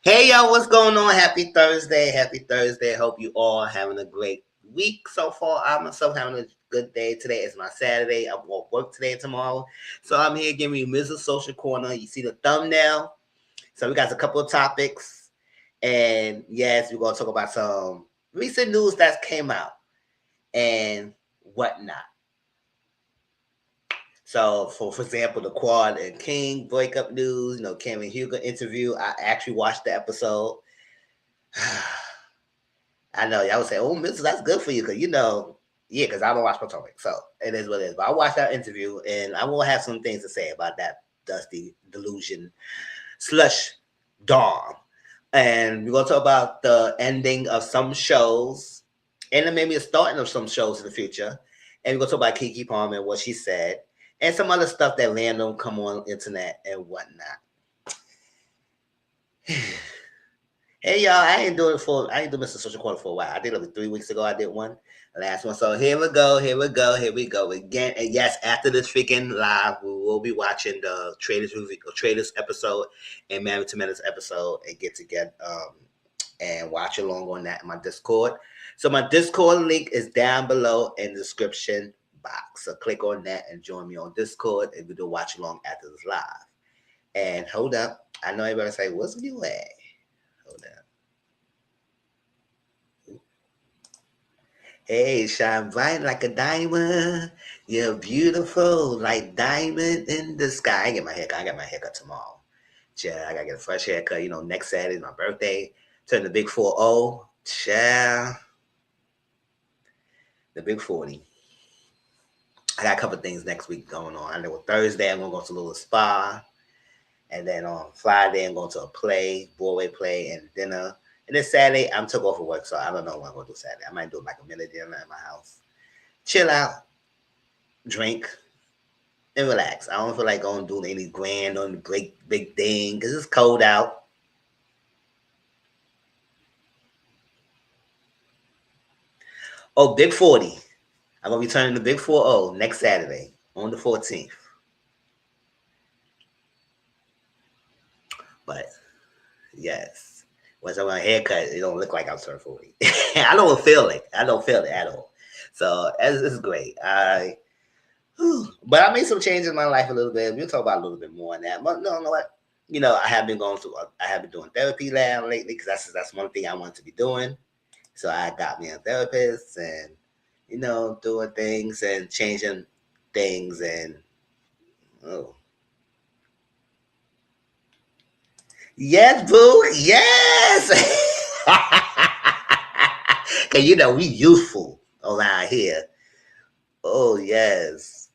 Hey y'all, what's going on? Happy Thursday. Happy Thursday. Hope you all having a great week so far. I'm myself having a good day. Today is my Saturday. I won't work today and tomorrow. So I'm here giving you Mrs. Social Corner. You see the thumbnail. So we got a couple of topics. And yes, we're gonna talk about some recent news that came out and whatnot. So, for example, the Quad and King breakup news, Cameron Hugo interview. I actually watched the episode. I know y'all would say, "Oh, Mister, that's good for you," because yeah, because I don't watch Potomac, so it is what it is. But I watched that interview, and I will have some things to say about that Dusty Delusion slush dom. And we're gonna talk about the ending of some shows, and then maybe the starting of some shows in the future. And we're gonna talk about Keke Palmer and what she said, and some other stuff that random come on internet and whatnot. Hey y'all, I ain't doing Mr. Social Corner for a while. I did it 3 weeks ago. I did one, the last one. So here we go again. And yes, after this freaking live, we will be watching the Traders movie, or Traders episode, and Married to Menace episode, and get together and watch along on that in my Discord. So my Discord link is down below in the description box. So click on that and join me on Discord, and we do watch along after this live. And hold up, I know everybody say, "What's new at?" Hold up. Hey, shine bright like a diamond. You're beautiful like diamond in the sky. I got my haircut tomorrow. Yeah, I gotta get a fresh haircut. Next Saturday is my birthday. Turn the big 4-0. Yeah, the big 40. I got a couple things next week going on. I know Thursday I'm gonna go to a little spa. And then on Friday I'm going to a play, Broadway play, and dinner. And then Saturday I'm took off of work, so I don't know what I'm gonna do Saturday. I might do like a minute dinner at my house. Chill out, drink, and relax. I don't feel like going doing any grand or big thing because it's cold out. Oh, Big 40. I'm gonna be turning the Big 4-0 next Saturday on the 14th. But yes, once I want a haircut, it don't look like I'm turning 40. I don't feel it. I don't feel it at all. So it's great. But I made some changes in my life a little bit. We'll talk about a little bit more on that. But no, what? I have been going through. I have been doing therapy now lately because that's one thing I want to be doing. So I got me a therapist and doing things and changing things and oh yes, boo, yes. Cause we youthful around here. Oh yes,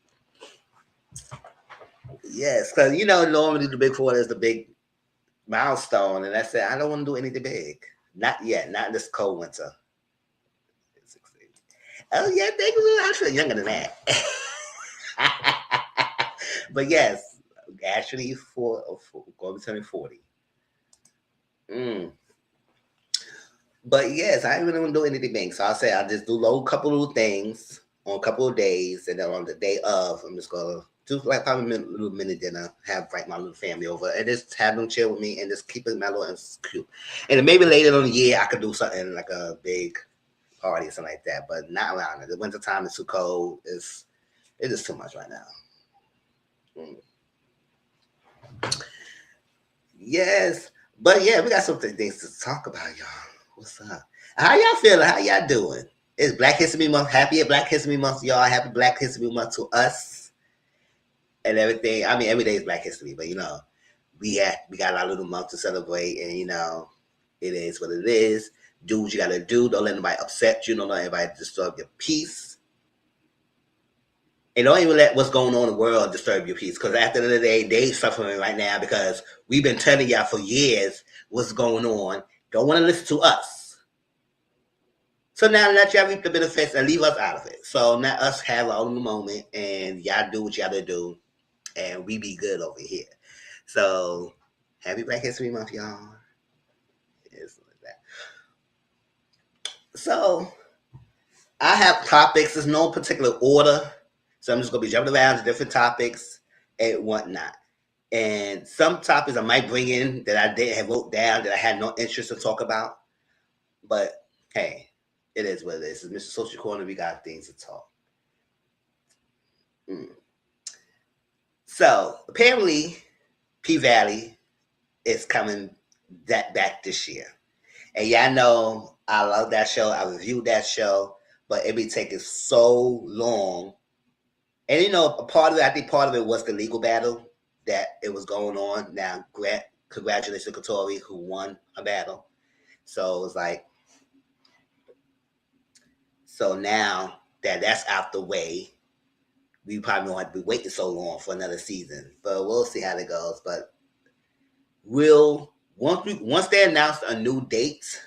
yes. Cause normally the big four is the big milestone, and I said I don't want to do anything big. Not yet. Not in this cold winter. Oh yeah, thank you. I feel younger than that. But yes, actually, going to turn 40. Mm. But yes, I ain't really want to do anything big. So I say I just do a couple little things on a couple of days, and then on the day of, I'm just gonna do like probably a little mini dinner, have like my little family over, and just have them chill with me, and just keep it mellow and cute. And then maybe later on the year, I could do something like a big party or something like that, but not around it. The winter time is too cold. It is too much right now. Mm. Yes, but yeah, we got some things to talk about, y'all. What's up? How y'all feeling? How y'all doing? It's Black History Month. Happy Black History Month, y'all. Happy Black History Month to us and everything. I mean, every day is Black History, but we got our little month to celebrate, and it is what it is. Do what you gotta do. Don't let anybody upset you. Don't let anybody disturb your peace. And don't even let what's going on in the world disturb your peace. Because at the end of the day, they suffering right now because we've been telling y'all for years what's going on. Don't want to listen to us. So now let y'all reap the benefits and leave us out of it. So let us have our own moment and y'all do what y'all to do and we be good over here. So happy Black History Month, y'all. It's like that. So I have topics. There's no particular order. So I'm just gonna be jumping around to different topics and whatnot. And some topics I might bring in that I didn't have wrote down that I had no interest to talk about. But hey, it is what it is. It's Mr. Social Corner. We got things to talk. Mm. So apparently, P Valley is coming that back this year. And y'all know I love that show. I reviewed that show, but it be taking so long. And a part of it, I think part of it was the legal battle that it was going on. Now, congratulations to Katori who won a battle. So it's like, so now that that's out the way, we probably won't have to be waiting so long for another season. But we'll see how it goes. But once they announce a new date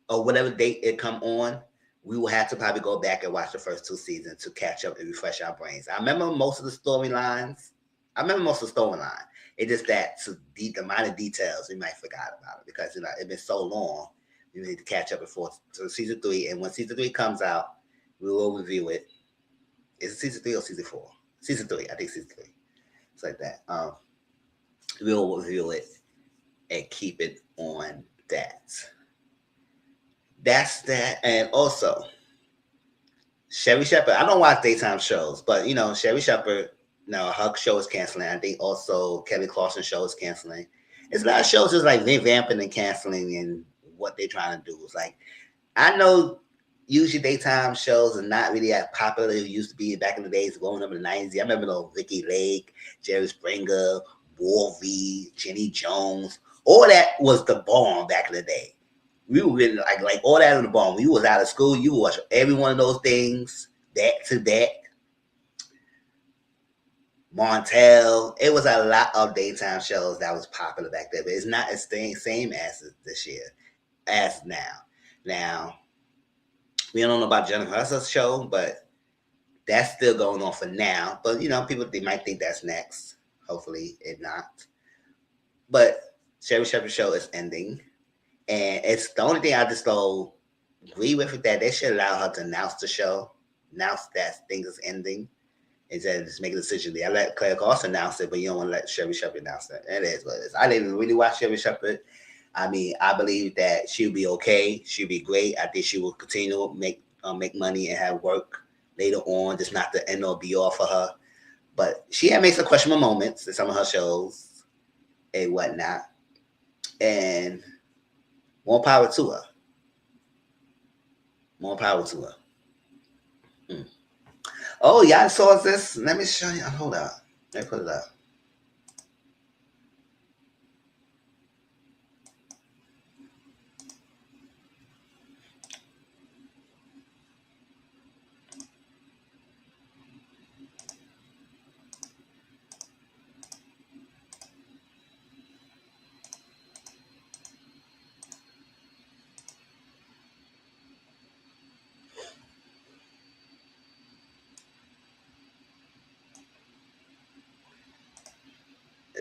or whatever date it come on, we will have to probably go back and watch the first two seasons to catch up and refresh our brains. I remember most of the storylines. It's just that the minor details we might forgot about it because it's been so long. We need to catch up before season 3. And when season 3 comes out, we will review it. Is it season 3 or season 4? Season 3, I think season 3. It's like that. We will review it and keep it on that. That's that. And also, Sherry Shepherd. I don't watch daytime shows, but Sherry Shepherd. No, her show is canceling. I think also Kelly Clarkson's show is canceling. It's a lot of shows just like revamping and canceling, and what they're trying to do is like, I know usually daytime shows are not really as popular as it used to be back in the days, growing up in the 90s. I remember Vicky Lake, Jerry Springer, Wolvie, Jenny Jones. All that was the bomb back in the day. We were really like all that in the bomb. We was out of school. You watch every one of those things back to back. Montel. It was a lot of daytime shows that was popular back then, but it's not as same as this year as now. Now, we don't know about Jennifer Hudson show, but that's still going on for now. But people they might think that's next. Hopefully, it not. But Sherry Shepherd's show is ending, and it's the only thing I just don't agree with it, that they should allow her to announce the show, announce that things is ending, instead of just make a decision. I let Claire Carson announce it, but you don't want to let Sherry Shepherd announce it. It is what it is. I didn't really watch Sherry Shepherd. I mean, I believe that she'll be okay. She'll be great. I think she will continue to make money and have work later on. Just not the end or be all for her. But she had made some questionable moments in some of her shows and whatnot. And more power to her. More power to her. Mm. Oh, y'all saw this? Let me show you. Hold up. Let me put it up.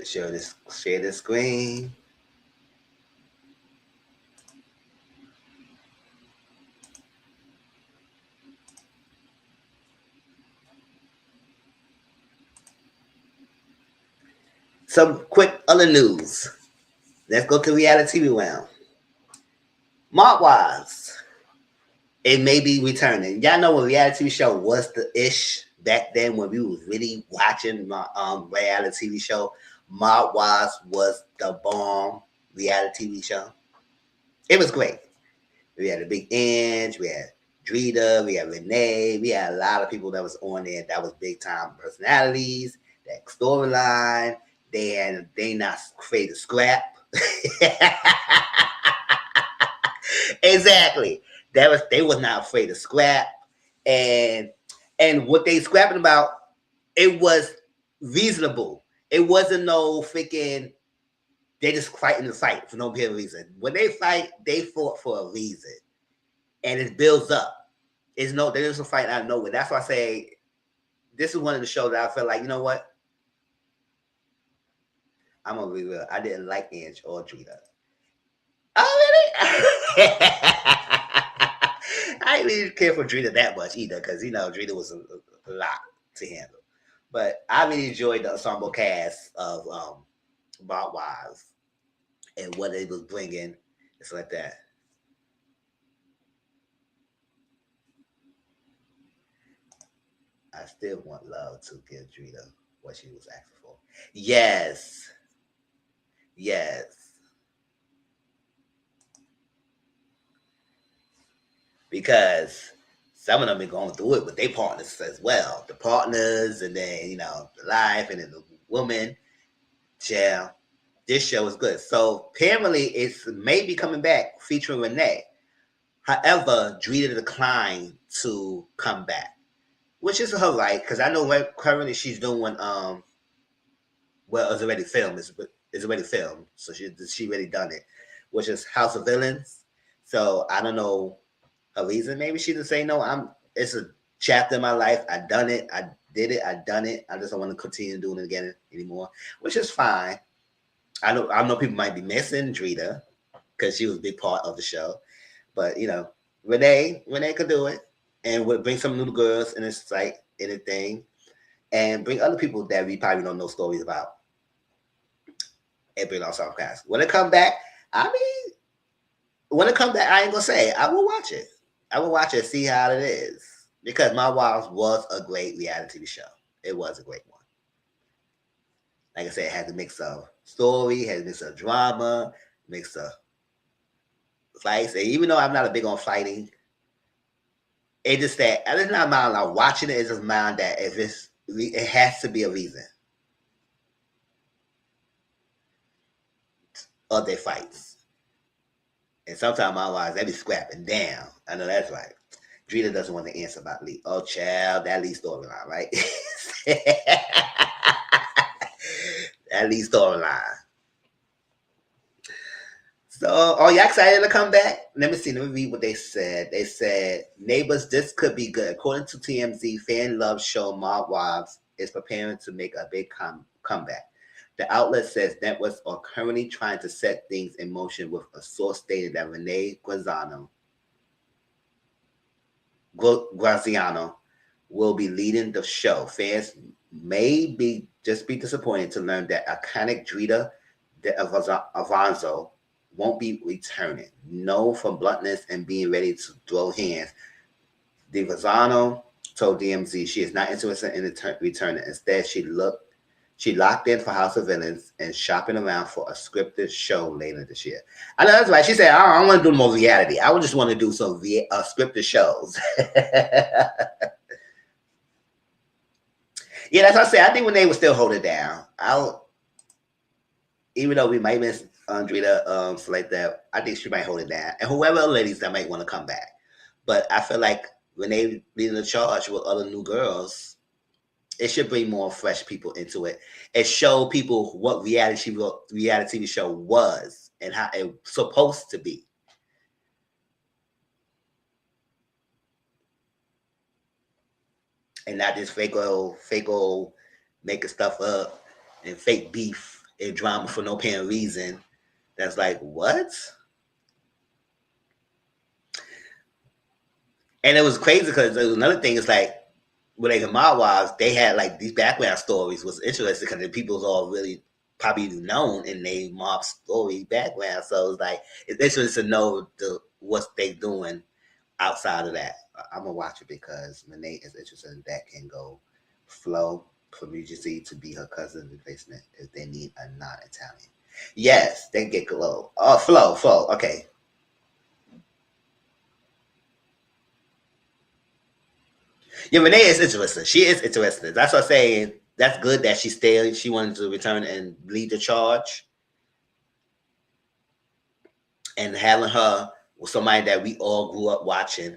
Share the screen. Some quick other news. Let's go to reality TV round. Mark Wise, it may be returning. Y'all know when reality TV show was the ish back then when we was really watching reality TV show. Mark Wise was the bomb reality TV show. It was great. We had the Big Inch, we had Drita, we had Renee, we had a lot of people that was on there that was big time personalities. That storyline, they not afraid to scrap. Exactly. They was not afraid to scrap, and what they scrapping about, it was reasonable. It wasn't no freaking. They just fighting the fight for no real reason. When they fight, they fought for a reason, and it builds up. There's a fight out of nowhere. That's why I say this is one of the shows that I feel like, you know what? I'm gonna be real. I didn't like Inch or Drita. Oh, really? I didn't really care for Drita that much either, because Drita was a lot to handle. But I really enjoyed the ensemble cast of Bob Wise and what it was bringing. It's like that. I still want love to give Drita what she was asking for. Yes, yes, because some of them been going through it with their partners as well. The partners, and then the life, and then the woman. Yeah, this show is good. So apparently, it's maybe coming back featuring Renee. However, Drita declined to come back, which is her right because I know currently she's doing well, it's already filmed. It's already filmed, so she already done it, which is House of Villains. So I don't know her reason. Maybe she just say no. It's a chapter in my life. I done it. I did it. I done it. I just don't want to continue doing it again anymore, which is fine. I know people might be missing Drita because she was a big part of the show, but Renee could do it and would bring some new girls in this site, anything, and bring other people that we probably don't know stories about and bring on Soundcast. When it come back, I mean, when it come back, I ain't gonna say it. I will watch it. I will watch it, see how it is. Because My Wives was a great reality TV show. It was a great one. Like I said, it had a mix of story, had a mix of drama, mix of fights. And even though I'm not a big on fighting, it just that I just not mind like watching it. It's just mind that if it has to be a reason of their fights. And sometimes my wives they be scrapping down. I know that's right. Drita doesn't want to answer about Lee. Oh, child, that Lee storyline, right? That Lee storyline. So, are you excited to come back? Let me see. Let me read what they said. They said, neighbors, this could be good. According to TMZ, fan love show Mob Wives is preparing to make a big comeback. The outlet says networks are currently trying to set things in motion with a source stated that Renee Graziano will be leading the show. Fans may be disappointed to learn that iconic Drita de Avanzo won't be returning. Known for bluntness and being ready to throw hands, De Vazano told DMZ she is not interested in returning. Instead, she locked in for House of Villains and shopping around for a scripted show later this year. I know that's right. She said, I don't want to do more reality. I would just want to do some scripted shows. Yeah, that's what I said. I think when they would still hold it down. Even though we might miss Andrea like that, I think she might hold it down. And whoever ladies that might want to come back. But I feel like when they leading the charge with other new girls, it should bring more fresh people into it and show people what reality TV show was and how it was supposed to be. And not just fake old making stuff up and fake beef and drama for no apparent reason. That's like, what? And it was crazy because there was another thing. It's like, when they Mob Wives, they had like these background stories was interesting because the people's all really probably known in their mob story background. So it's like it's interesting to know what they doing outside of that. I'm gonna watch it because Renee is interested in that can go flow for Regency to be her cousin's replacement if they need a non-Italian. Yes, they get glow. Oh, flow. Okay. Yeah, Renee is interesting. She is interesting. That's what I'm saying. That's good that she stayed. She wanted to return and lead the charge. And having her with somebody that we all grew up watching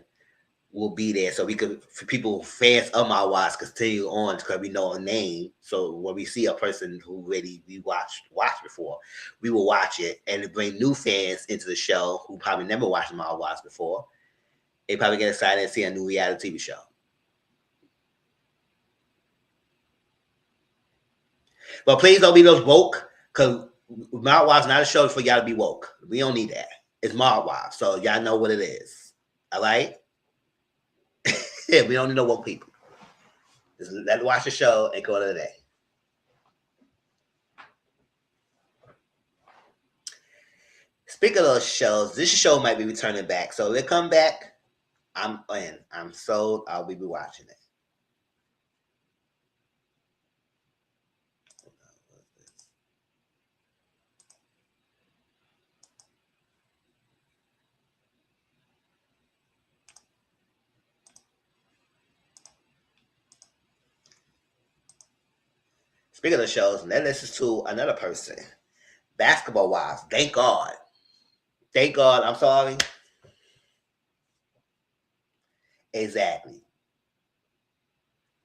will be there. So we could, for people, fans of my watch, continue on because we know a name. So when we see a person who really we watched before, we will watch it and bring new fans into the show who probably never watched my watch before. They probably get excited and see a new reality TV show. But please don't be those woke, because Mount Watch not a show for y'all to be woke. We don't need that. It's Mount Watch, so y'all know what it is. All right? Yeah, we don't need no woke people. Just let's watch the show and call it a day. Speaking of those shows, this show might be returning back. So if they come back, I'm in. I'm sold. I'll be watching it. Speaking of shows, let's listen to another person. Basketball Wives. Thank God. Thank God. I'm sorry. Exactly.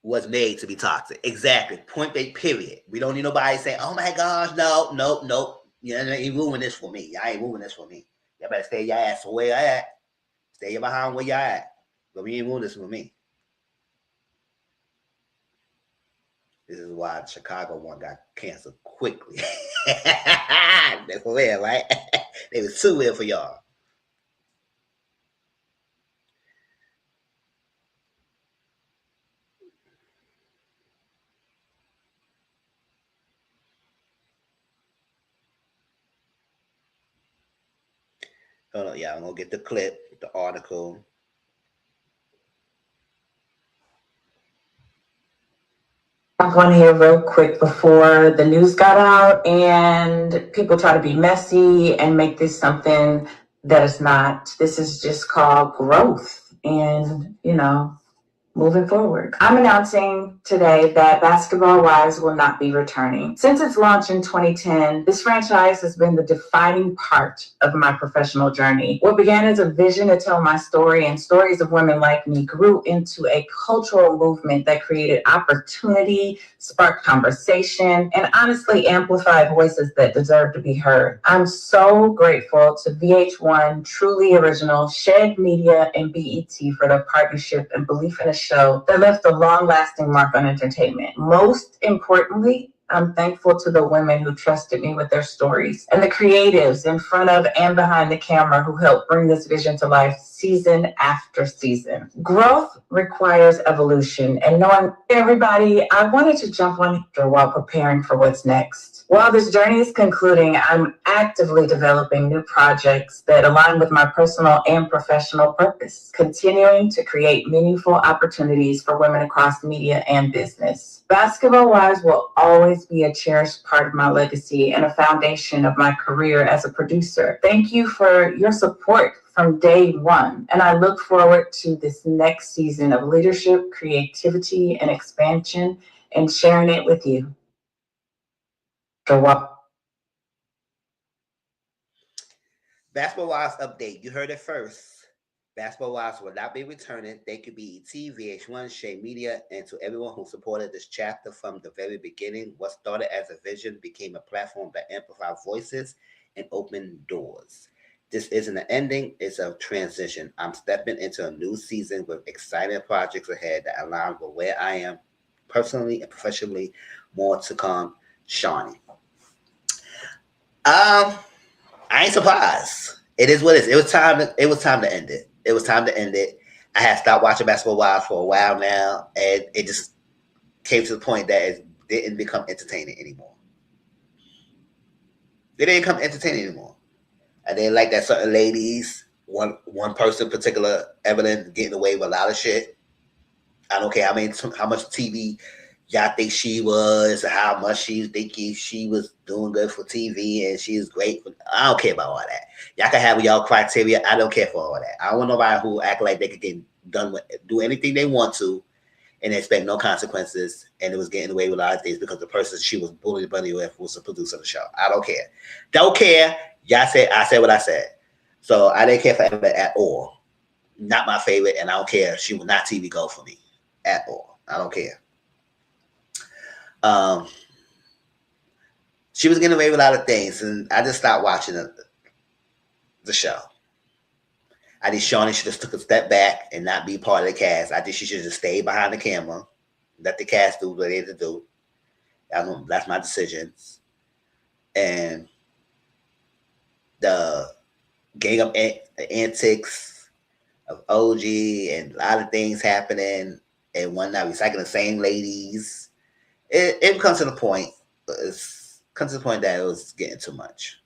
Was made to be toxic. Exactly. Point blank, period. We don't need nobody saying, oh my gosh, no, nope, nope. You ain't ruining this for me. Y'all ain't ruining this for me. Y'all better stay your ass where y'all at. Stay behind where y'all at. But we ain't ruining this for me. This is why the Chicago one got canceled quickly. That's for real, right? They was too real for y'all. Hold on, y'all. I'm gonna get the clip, the article. I'm going here real quick before the news got out and people try to be messy and make this something that is not. This is just called growth and, moving forward. I'm announcing today that Basketball Wives will not be returning. Since its launch in 2010, this franchise has been the defining part of my professional journey. What began as a vision to tell my story and stories of women like me grew into a cultural movement that created opportunity, sparked conversation, and honestly amplified voices that deserve to be heard. I'm so grateful to VH1, Truly Original, Shed Media, and BET for their partnership and belief in a show that left a long-lasting mark on entertainment. Most importantly, I'm thankful to the women who trusted me with their stories and the creatives in front of and behind the camera who helped bring this vision to life season after season. Growth requires evolution, and knowing everybody, I wanted to jump on here while preparing for what's next. While this journey is concluding, I'm actively developing new projects that align with my personal and professional purpose, continuing to create meaningful opportunities for women across media and business. Basketball Wives will always be a cherished part of my legacy and a foundation of my career as a producer. Thank you for your support from day one, and I look forward to this next season of leadership, creativity, and expansion, and sharing it with you. Basketball Wives update. You heard it first. Basketball Wives will not be returning. Thank you, BET, VH1, Shea Media, and to everyone who supported this chapter from the very beginning. What started as a vision became a platform that amplified voices and opened doors. This isn't an ending, it's a transition. I'm stepping into a new season with exciting projects ahead that align with where I am personally and professionally. More to come, Shawnee. I ain't surprised. It is what it is. It was time. It was time to end it. It was time to end it. I had stopped watching Basketball Wives for a while now, and it just came to the point that it didn't become entertaining anymore. It didn't become entertaining anymore. I didn't like that certain ladies, one person in particular, Evelyn, getting away with a lot of shit. I don't care how much TV y'all think she was, how much she thinking she was doing good for TV and she is great. I don't care about all that. Y'all can have y'all criteria. I don't care for all that. I don't want nobody who act like they could get done with do anything they want to and expect no consequences. And it was getting away with a lot of things because the person she was bullying bunny with was the producer of the show. I don't care. Don't care. Y'all said I said what I said. So I didn't care for Evelyn at all. Not my favorite, and I don't care. She was not TV go for me at all. I don't care. Um, she was getting away with a lot of things, and I just stopped watching the show. I think Shawnee should have took a step back and not be part of the cast. I think she should have stayed behind the camera, let the cast do what they had to do. That's my decisions. And the gang of antics of OG and a lot of things happening. and one not recycling the same ladies. It comes to the point. It's comes to the point that it was getting too much.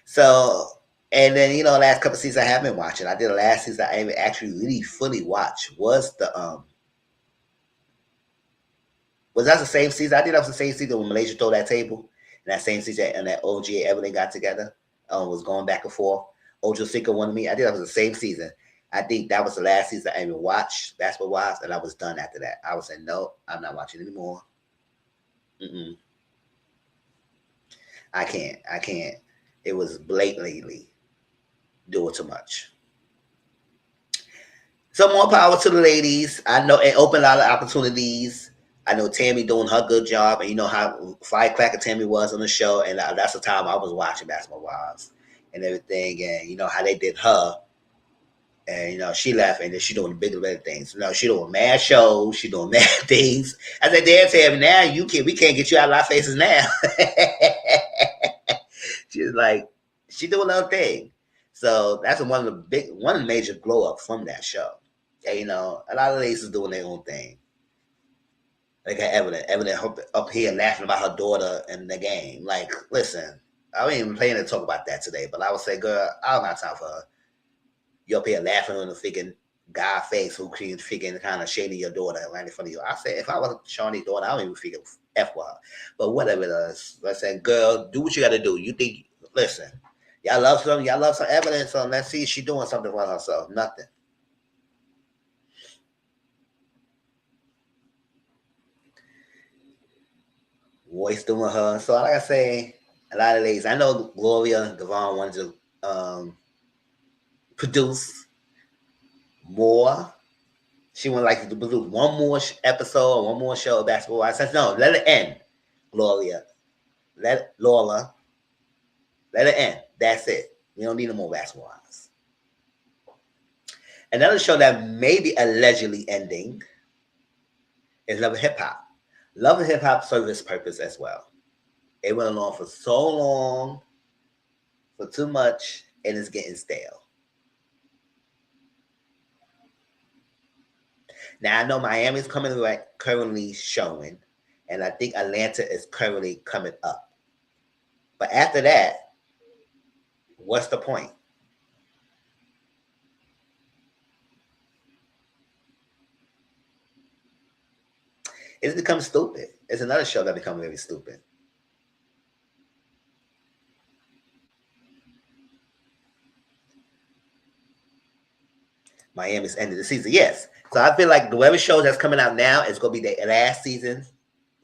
So, and then last couple of seasons I have been watching. I did the last season I even actually really fully watched was that the same season? I think that was the same season when Malaysia threw that table, and that same season and that OG and everything got together. Was going back and forth. Ojo Cinco wanted me. I think that was the same season. I think that was the last season I even watched Basketball Wives, and I was done after that. I was saying, no, I'm not watching anymore. Mm-mm. I can't. I can't. It was blatantly doing too much. So more power to the ladies. I know it opened a lot of opportunities. I know Tammy doing her good job, and you know how firecracker Tammy was on the show, and that's the time I was watching Basketball Wives and everything, and you know how they did her, and she left, and then she doing the bigger better things. She doing mad shows, she doing mad things. I said, "Damn, Tammy, now we can't get you out of our faces now." She's like, she doing her thing. So that's one of the major glow up from that show. And, a lot of ladies is doing their own thing. Like Evelyn up here laughing about her daughter in the game. Like, listen, I ain't even planning to talk about that today, but I would say, girl, I don't got time for her. You up here laughing on the freaking guy face who can freaking kind of shading your daughter right in front of you. I said, if I was Shawnee's daughter, I don't even freaking F with her. But whatever it is, I said, girl, do what you got to do. You think, listen, y'all love some evidence, so let's see if she doing something for herself. Nothing. Voice doing her. So like I say, a lot of ladies. I know Gloria Devon wanted to produce more. She would like to produce one more episode, one more show of Basketball Wives. I said, no, let it end, Gloria. Let Lola. Let it end. That's it. We don't need no more Basketball Wives. Another show that may be allegedly ending is Love and Hip Hop. Love and Hip Hop serves its purpose as well. It went along for so long, for too much, and it's getting stale. Now I know Miami's currently showing, and I think Atlanta is currently coming up. But after that, what's the point? It's become stupid. It's another show that become very stupid. Miami's ended the season. Yes. So I feel like whatever shows that's coming out now is going to be the last season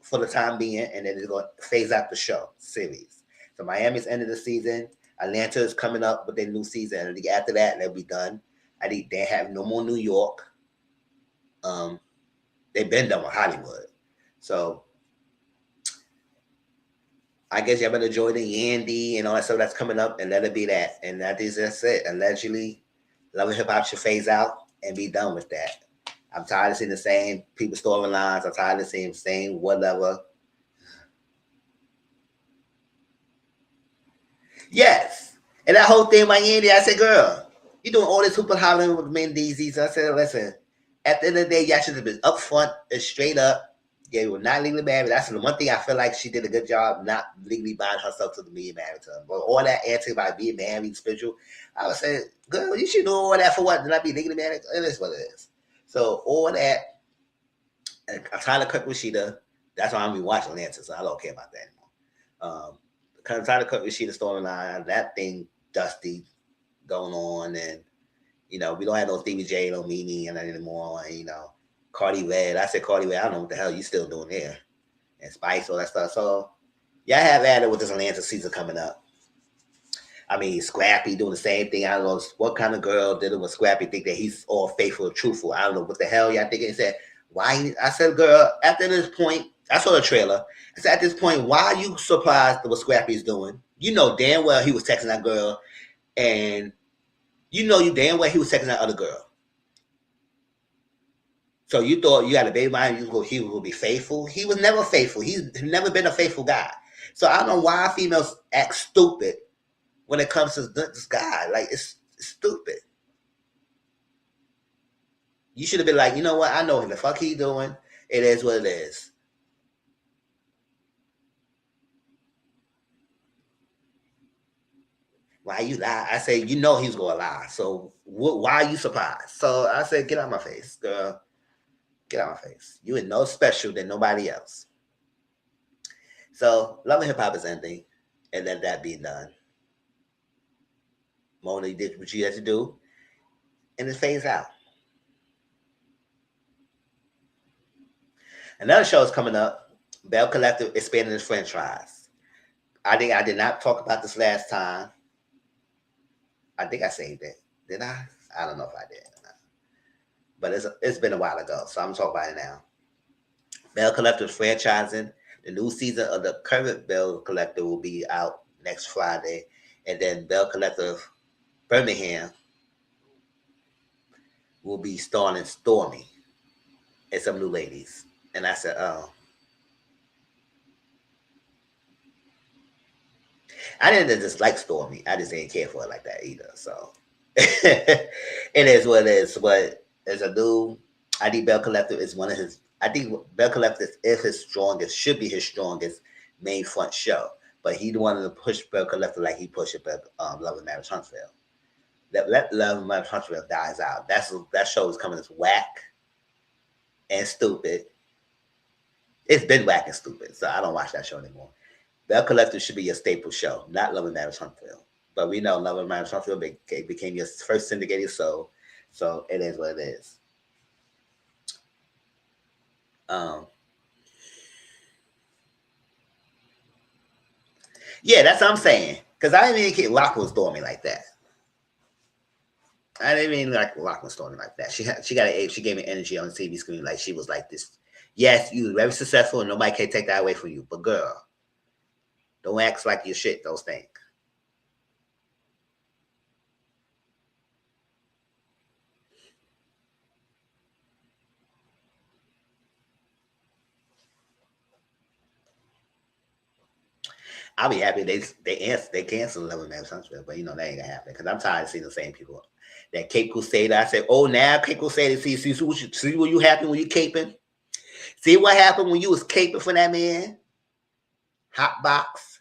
for the time being, and then it's going to phase out the show series. So Miami's ended the season. Atlanta is coming up with their new season, and after that, they'll be done. I think they have no more New York. They've been done with Hollywood. So I guess y'all better enjoy the Yandy and all that stuff that's coming up, and let it be that. And that is just it. Allegedly, Love and Hip Hop should phase out and be done with that. I'm tired of seeing the same people storylines. I'm tired of seeing the same whatever. Yes. And that whole thing about Yandy, I said, girl, you doing all this hooping hollering with men DZs. I said, listen, at the end of the day, y'all should have been upfront and straight up. Yeah, you were not legally married. That's the one thing I feel like she did a good job not legally binding herself to being married to him. But all that antic about being married, spiritual, I would say, girl, you should do all that for what? To not be legally married? It is what it is. So all that, and I'm trying to cut Rashida. That's why I'm be watching Atlanta, so I don't care about that anymore. I'm trying to cut Rashida storyline. That thing dusty going on, and we don't have no Stevie J, no Mimi, and anymore. And, Cardi Red. I said Cardi Red. I don't know what the hell you still doing there. And Spice, all that stuff. So, y'all have at it with this Atlanta season coming up. I mean, Scrappy doing the same thing. I don't know what kind of girl did it with Scrappy think that he's all faithful or truthful. I don't know what the hell y'all thinking. He said, why? I said, girl, after this point, I saw the trailer. I said, at this point, why are you surprised at what Scrappy's doing? You know damn well he was texting that girl, and you damn well he was texting that other girl. So you thought you had a baby by him, he would be faithful. He was never faithful. He's never been a faithful guy. So I don't know why females act stupid when it comes to this guy. Like, it's stupid. You should have been like, you know what? I know what the fuck he doing. It is what it is. Why you lie? I say, you know he's gonna lie. So why are you surprised? So I said, get out my face, girl. Get out my face. You are no special than nobody else. So Love and Hip Hop is ending, and let that be done. Mona did what you had to do, and it fades out. Another show is coming up. Bell Collective expanding its franchise. I think I did not talk about this last time. I think I saved it. Did I? I don't know if I did. But it's been a while ago, so I'm talking about it now. Bell Collective is franchising. The new season of the current Bell Collective will be out next Friday, and then Bell Collective Birmingham will be starring Stormy and some new ladies. And I said, oh. I didn't just like Stormy. I just didn't care for it like that either. So it is what it is. But as a new, I think Bell Collective is one of his. I think Bell Collective is his strongest, should be his strongest main front show. But he wanted to push Bell Collective like he pushed Love and Marriage Huntsville. Let Love and Marriage Huntsville dies out. That show is coming as whack and stupid. It's been whack and stupid, so I don't watch that show anymore. Bell Collective should be your staple show, not Love and Marriage Huntsville. But we know Love and Marriage Huntsville became your first syndicated show, so it is what it is. Yeah, that's what I'm saying. Because I didn't even get Rock was Stormy like that. I didn't even like Rock was Stormy like that. She got an age. She gave me energy on the TV screen like she was like this. Yes, you were very successful and nobody can take that away from you. But girl, don't act like your shit don't stink. I'll be happy they cancel Love and Marriage Huntsville, but you know that ain't gonna happen because I'm tired of seeing the same people. That Cape Crusader, I said, oh now Cape Crusader, see what you happen when you caping? See what happened when you was caping for that man? Hot box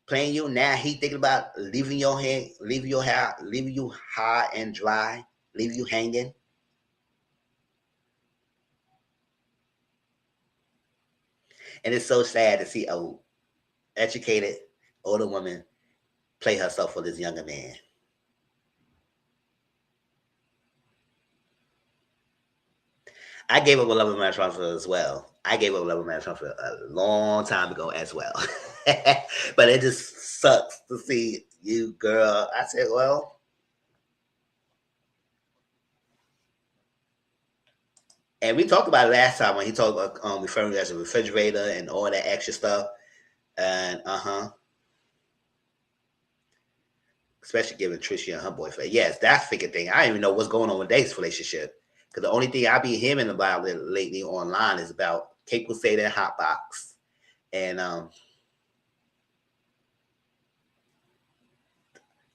playing you. Now he thinking about leaving your hair, leaving your hair, leaving you high and dry, leaving you hanging. And it's so sad to see a educated older woman play herself for this younger man. I gave up a Love and Marriage Huntsville as well. I gave up a Love and Marriage Huntsville a long time ago as well. But it just sucks to see you, girl. I said, well, and we talked about it last time when he talked about referring to as a refrigerator and all that extra stuff. And especially giving Trisha and her boyfriend. Yes, that's freaking thing. I don't even know what's going on with their relationship. Because the only thing I be hearing about lately online is about Kate Crusader and Hotbox. And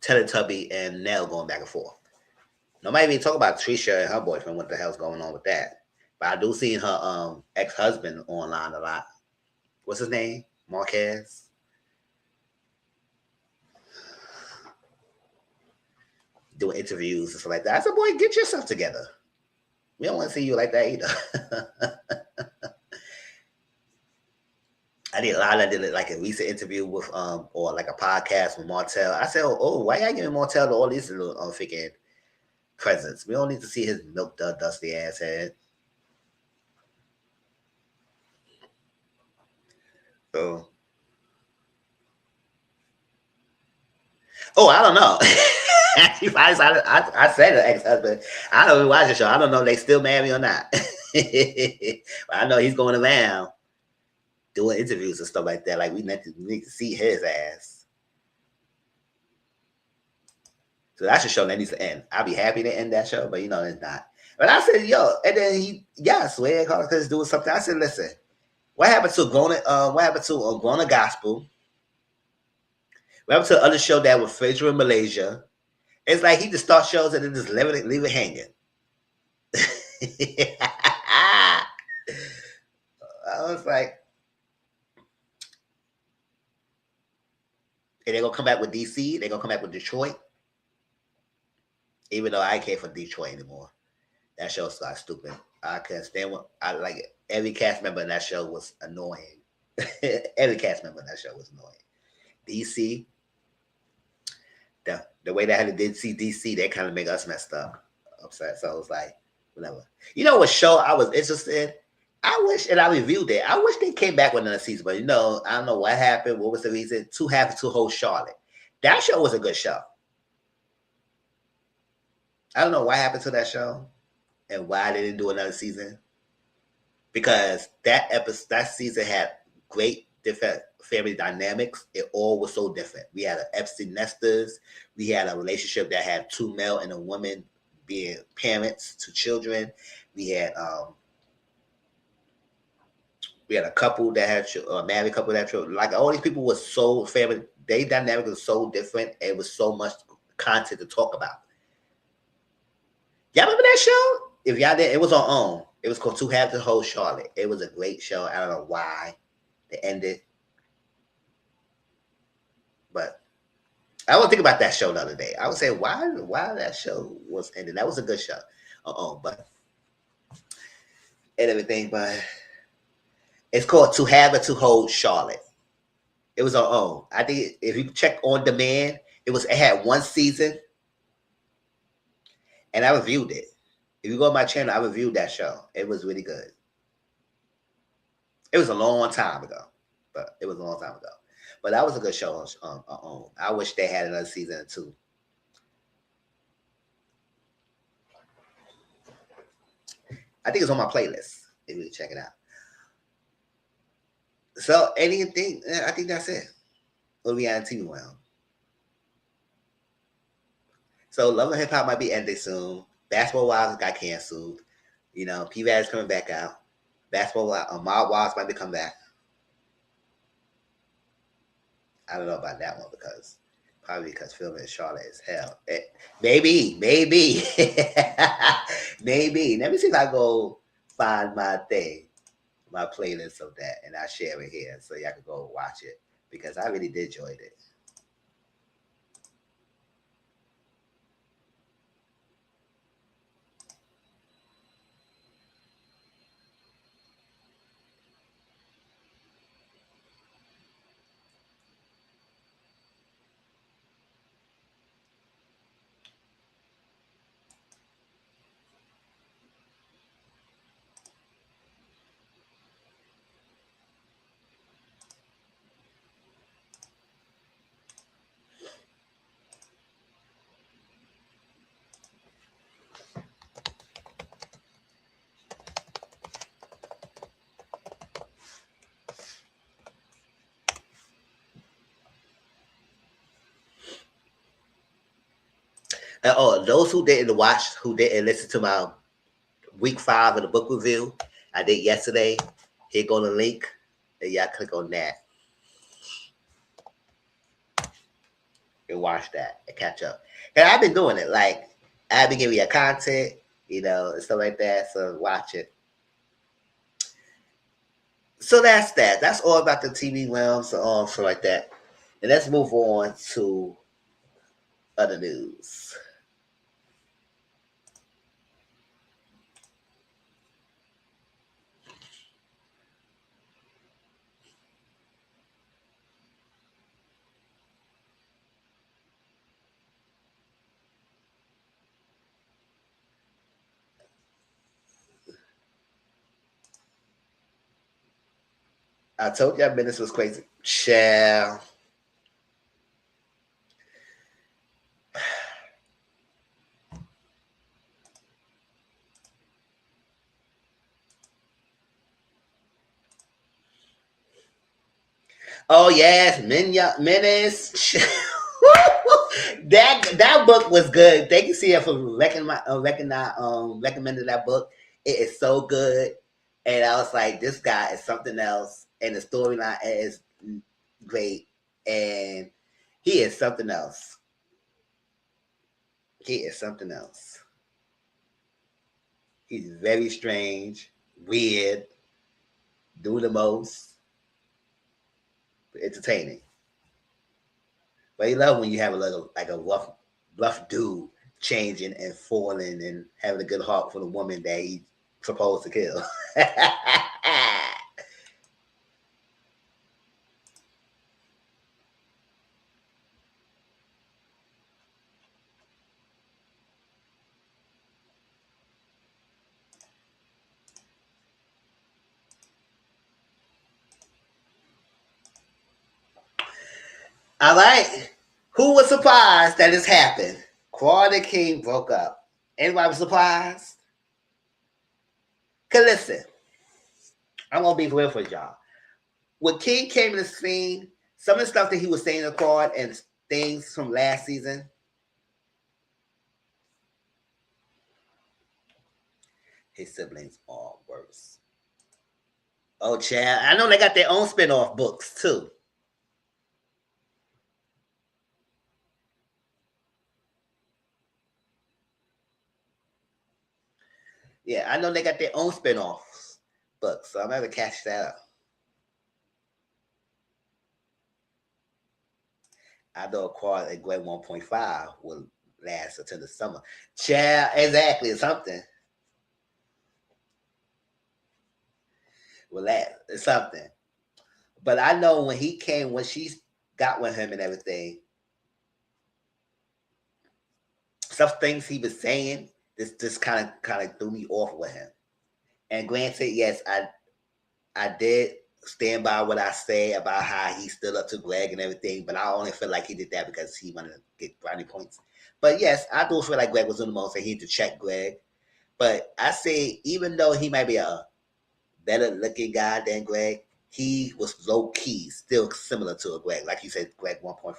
Teletubby and Nell going back and forth. Nobody even talk about Trisha and her boyfriend. What the hell's going on with that? But I do see her ex-husband online a lot. What's his name? Marquez. Doing interviews and stuff like that. I said, boy, get yourself together. We don't want to see you like that either. I did a lot. I did like a recent interview with or like a podcast with Martell. I said, oh, why y'all giving Martell all these little freaking presents? We don't need to see his milk dusty ass head. So, oh, I don't know. I said the ex-husband. I don't even watch the show. I don't know if they still married or not. But I know he's going around doing interviews and stuff like that. Like we need to see his ass. So that's a show that needs to end. I'll be happy to end that show, but you know it's not. But I said, yo, and then I swear, because doing something. I said, listen, what happened to Grown Gospel? What happened to the other show that was Fraser in Malaysia? It's like he just start shows and then just leave it hanging. I was like, and they're gonna come back with DC. They're gonna come back with Detroit. Even though I can't for Detroit anymore. That show started stupid. I couldn't stand what I like. Every cast member in that show was annoying. Every cast member in that show was annoying. DC, the way they had to did see DC, they kind of make us messed up, upset. So it was like, whatever. You know what show I was interested in? I wish, and I reviewed it. I wish they came back with another season, but I don't know what happened. What was the reason? Too happy to hold Charlotte. That show was a good show. I don't know what happened to that show and why they didn't do another season. Because that season had great different family dynamics. It all was so different. We had an Epstein nesters. We had a relationship that had two male and a woman being parents to children. We had a couple that had a married couple that had children. Like all these people was so family. They dynamic was so different. It was so much content to talk about. Y'all remember that show? If y'all did, it was on OWN. It was called To Have to Hold Charlotte. It was a great show. I don't know why they ended. But I was thinking about that show the other day. I was saying, why that show was ended. That was a good show. But and everything, but it's called To Have to Hold Charlotte. It was on OWN. I think if you check on demand, it had one season. And I reviewed it. If you go to my channel, I reviewed that show. It was really good. It was a long time ago. But it was a long time ago. But that was a good show on. I wish they had another season too. I think it's on my playlist. If you check it out. So anything, I think that's it. What we on TV Realm. So Love and Hip Hop might be ending soon. Basketball Wives got canceled. P-Vaz coming back out. Basketball Mob Wives might be coming back. I don't know about that one probably because filming in Charlotte is hell. Maybe. Maybe. Let me see if I go find my playlist of that, and I'll share it here so y'all can go watch it because I really did enjoy it. Those who didn't watch, who didn't listen to my week 5 of the book review I did yesterday, here go the link, and y'all click on that and watch that and catch up. And I've been doing it. Like I've been giving you content, and stuff like that. So watch it. So that's that. That's all about the TV realm, so like that. And let's move on to other news. I told y'all business was crazy. Shall. Oh yes, Menace. that book was good. Thank you, Sia, for recommending that book. It is so good, and I was like, this guy is something else, and the storyline is great, and he is something else. He is something else. He's very strange, weird, do the most, entertaining. But he love when you have a little like a rough dude changing and falling and having a good heart for the woman that he supposed to kill. All right. Who was surprised that this happened? Quad and King broke up. Anybody was surprised? Cause listen, I'm gonna be real for y'all. When King came in the scene, some of the stuff that he was saying in the Quad and things from last season, his siblings are worse. Oh, Chad, I know they got their own spin-off books too. Yeah, I know they got their own spin-offs books, so I'm gonna catch that up. I know Quad and Grade 1.5 will last until the summer. Chad, exactly, something. Will last, it's something. But I know when he came, when she got with him and everything, some things he was saying, this just kind of threw me off with him. And granted, yes, I did stand by what I say about how he stood up to Greg and everything, but I only feel like he did that because he wanted to get brownie points. But yes, I do feel like Greg was on the most and he had to check Greg. But I say, even though he might be a better looking guy than Greg, he was low key still similar to a Greg, like you said, Greg 1.5.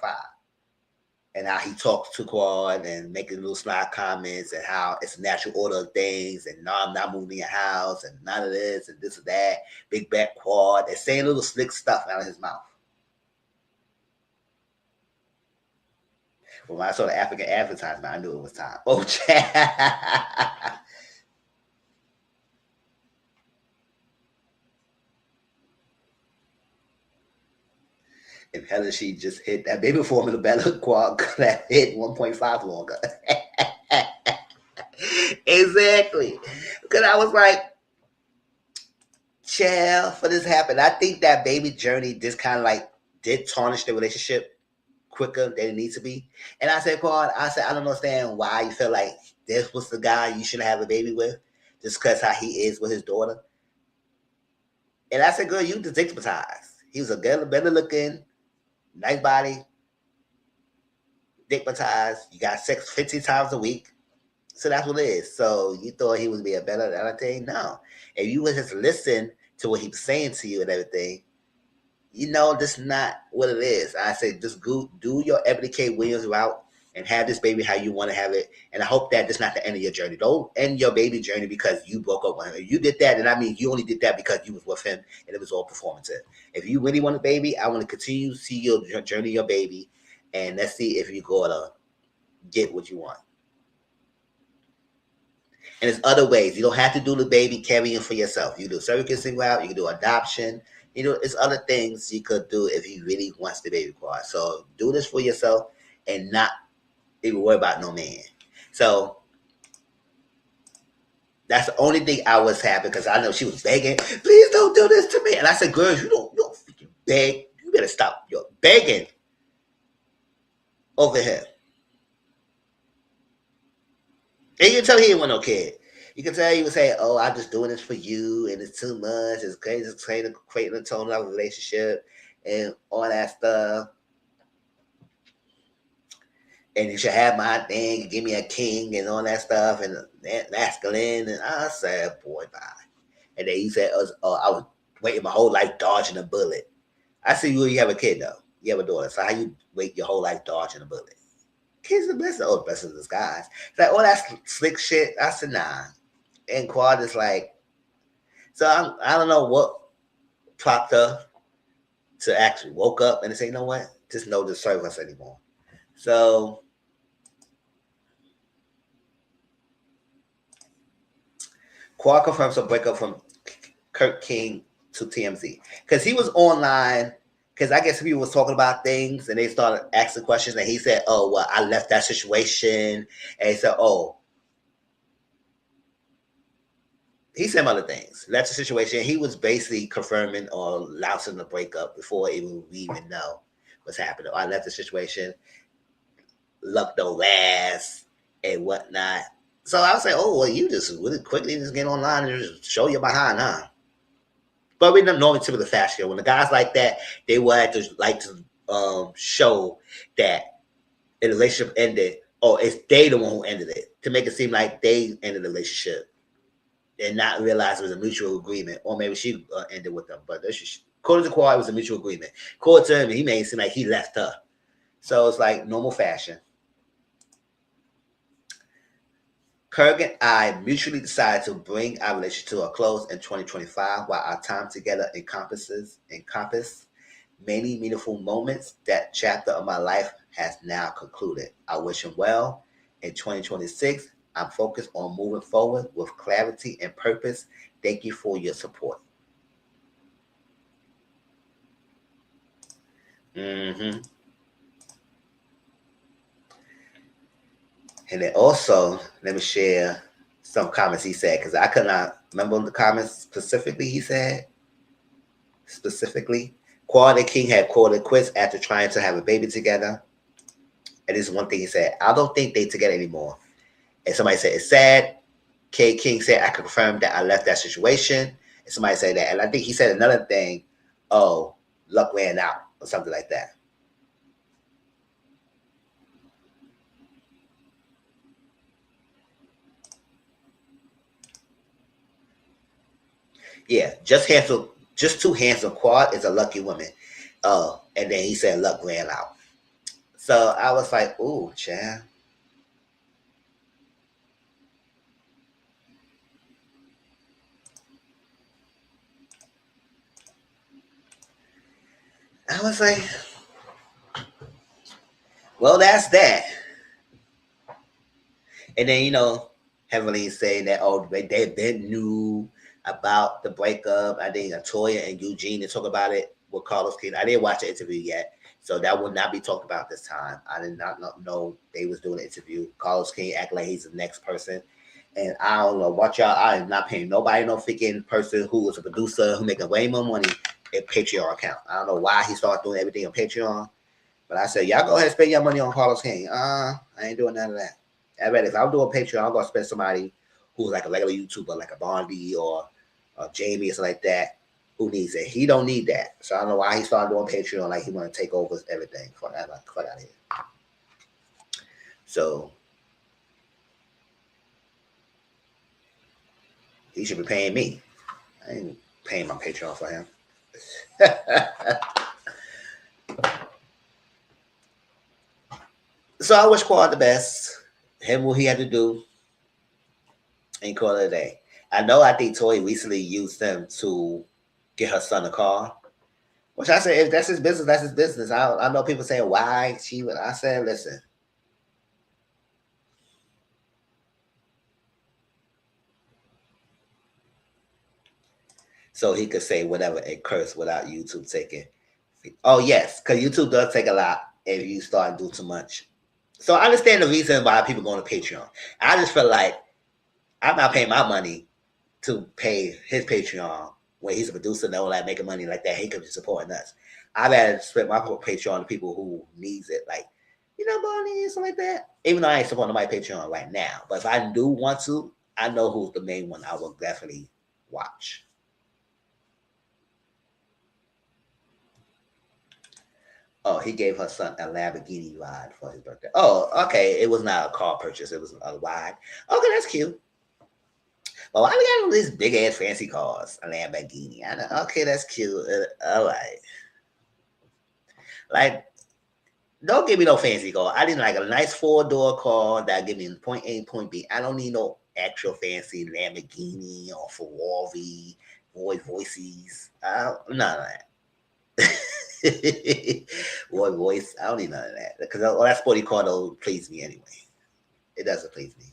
And how he talks to Quad and making little sly comments and how it's a natural order of things and no, I'm not moving your house and none of this and this or that. Big back Quad and saying little slick stuff out of his mouth. But when I saw the African advertisement, I knew it was time. Oh, Chad. If Helen she just hit that baby formula better, Quad could have hit 1.5 longer. Exactly. Because I was like, child, for this happened. I think that baby journey just kind of like did tarnish the relationship quicker than it needs to be. And I said, Claude, I said, I don't understand why you feel like this was the guy you should have a baby with, just because how he is with his daughter. And I said, girl, you destigmatized. He was a good, better looking, nice body, stigmatized. You got sex 50 times a week. So that's what it is. So you thought he would be a better than everything? No. If you would just listen to what he was saying to you and everything, you know, that's not what it is. I say just go do your Ebony K. Williams route and have this baby how you want to have it. And I hope that that's not the end of your journey. Don't end your baby journey because you broke up with him. If you did that, then I mean you only did that because you was with him and it was all performative. If you really want a baby, I want to continue to see your journey, your baby, and let's see if you're gonna get what you want. And there's other ways. You don't have to do the baby carrying for yourself. You do surrogacy route. You can do adoption. You know, it's other things you could do if he really wants the baby part. So do this for yourself and not even worry about no man. So that's the only thing I was happy because I know she was begging, please don't do this to me. And I said, girls, you don't freaking beg. You better stop your begging over here. And you can tell he didn't want no kid. You can tell he was saying, "Oh, I'm just doing this for you, and it's too much. It's crazy, it's creating a tone of a relationship, and all that stuff. And you should have my thing, give me a king, and all that stuff, and masculine." And I said, "Boy, bye." And then he said, I was waiting my whole life dodging a bullet." I said, "You have a kid though. You have a daughter. So how you wait your whole life dodging a bullet?" Kids are blessed. Oh, blessed in disguise. It's like, oh, that's slick shit. I said, nah. And Quad is like, so I don't know what propped her to actually woke up and say, you know what, just no to serve us anymore. So Quad confirms a breakup from Kirk King to TMZ because he was online. Because I guess people was talking about things and they started asking questions, and he said, "Oh, well, I left that situation," and he said, "Oh." He said other things. That's the situation. He was basically confirming or lousing the breakup before we even know what's happening. I left the situation, luck don't last, and whatnot. So I was like, oh, well, you just really quickly just get online and just show your behind, huh? But we don't normally typically fashion. When the guys like that, they would like to show that a relationship ended, or it's they the one who ended it, to make it seem like they ended the relationship and not realize it was a mutual agreement, or maybe she ended with them. But according to Kawhi, it was a mutual agreement. According to him, he made it seem like he left her. So it's like normal fashion. Kirk and I mutually decided to bring our relationship to a close in 2025 while our time together encompass many meaningful moments. That chapter of my life has now concluded. I wish him well. In 2026, I'm focused on moving forward with clarity and purpose. Thank you for your support. Mm-hmm. And then also, let me share some comments he said because I could not remember the comments specifically. He said specifically, Quad and King had called it quits after trying to have a baby together. And this is one thing he said: I don't think they together anymore. And somebody said it's sad. K King said I can confirm that I left that situation. And somebody said that, and I think he said another thing. Oh, luck ran out or something like that. Yeah, just too handsome. Quad is a lucky woman. And then he said luck ran out. So I was like, ooh, Chad. I was like, well, that's that. And then, Heavenly saying that, oh, they've been new about the breakup. I think Toya and Eugene to talk about it with Carlos King. I didn't watch the interview yet, so that will not be talked about this time. I did not know they was doing an interview. Carlos King act like he's the next person. And I don't know what y'all. I am not paying nobody no freaking person who is a producer who making way more money at Patreon account. I don't know why he started doing everything on Patreon, but I said y'all go ahead and spend your money on Carlos King. I ain't doing none of that. I bet if I'm doing Patreon, I'm gonna spend somebody who's like a regular YouTuber, like a Bondi or Jamie or something like that, who needs it. He don't need that. So I don't know why he started doing Patreon like he want to take over everything. Fuck out of here. So he should be paying me. I ain't paying my Patreon for him. So I wish Quad the best. Him what he had to do and call it a day. I think Toy recently used them to get her son a car. Which I said, if that's his business, that's his business. I know people saying why she would. I said, listen. So he could say whatever and curse without YouTube taking. Oh yes, because YouTube does take a lot if you start doing too much. So I understand the reason why people go to Patreon. I just feel like I'm not paying my money to pay his Patreon when he's a producer and all that making money like that. He could be supporting us. I'd rather spend my Patreon to people who needs it, like Bonnie and stuff like that. Even though I ain't supporting my Patreon right now, but if I do want to, I know who's the main one I will definitely watch. Oh, he gave her son a Lamborghini ride for his birthday. Oh, okay. It was not a car purchase. It was a ride. Okay, that's cute. Well, why we got all these big ass fancy cars? A Lamborghini. I know. Okay, that's cute. All right. Like, don't give me no fancy car. I didn't like a nice 4-door car that give me point A, point B. I don't need no actual fancy Lamborghini or Ferrari, voices. None of that. Voice. I don't need none of that because all that sporty car don't please me anyway. It doesn't please me.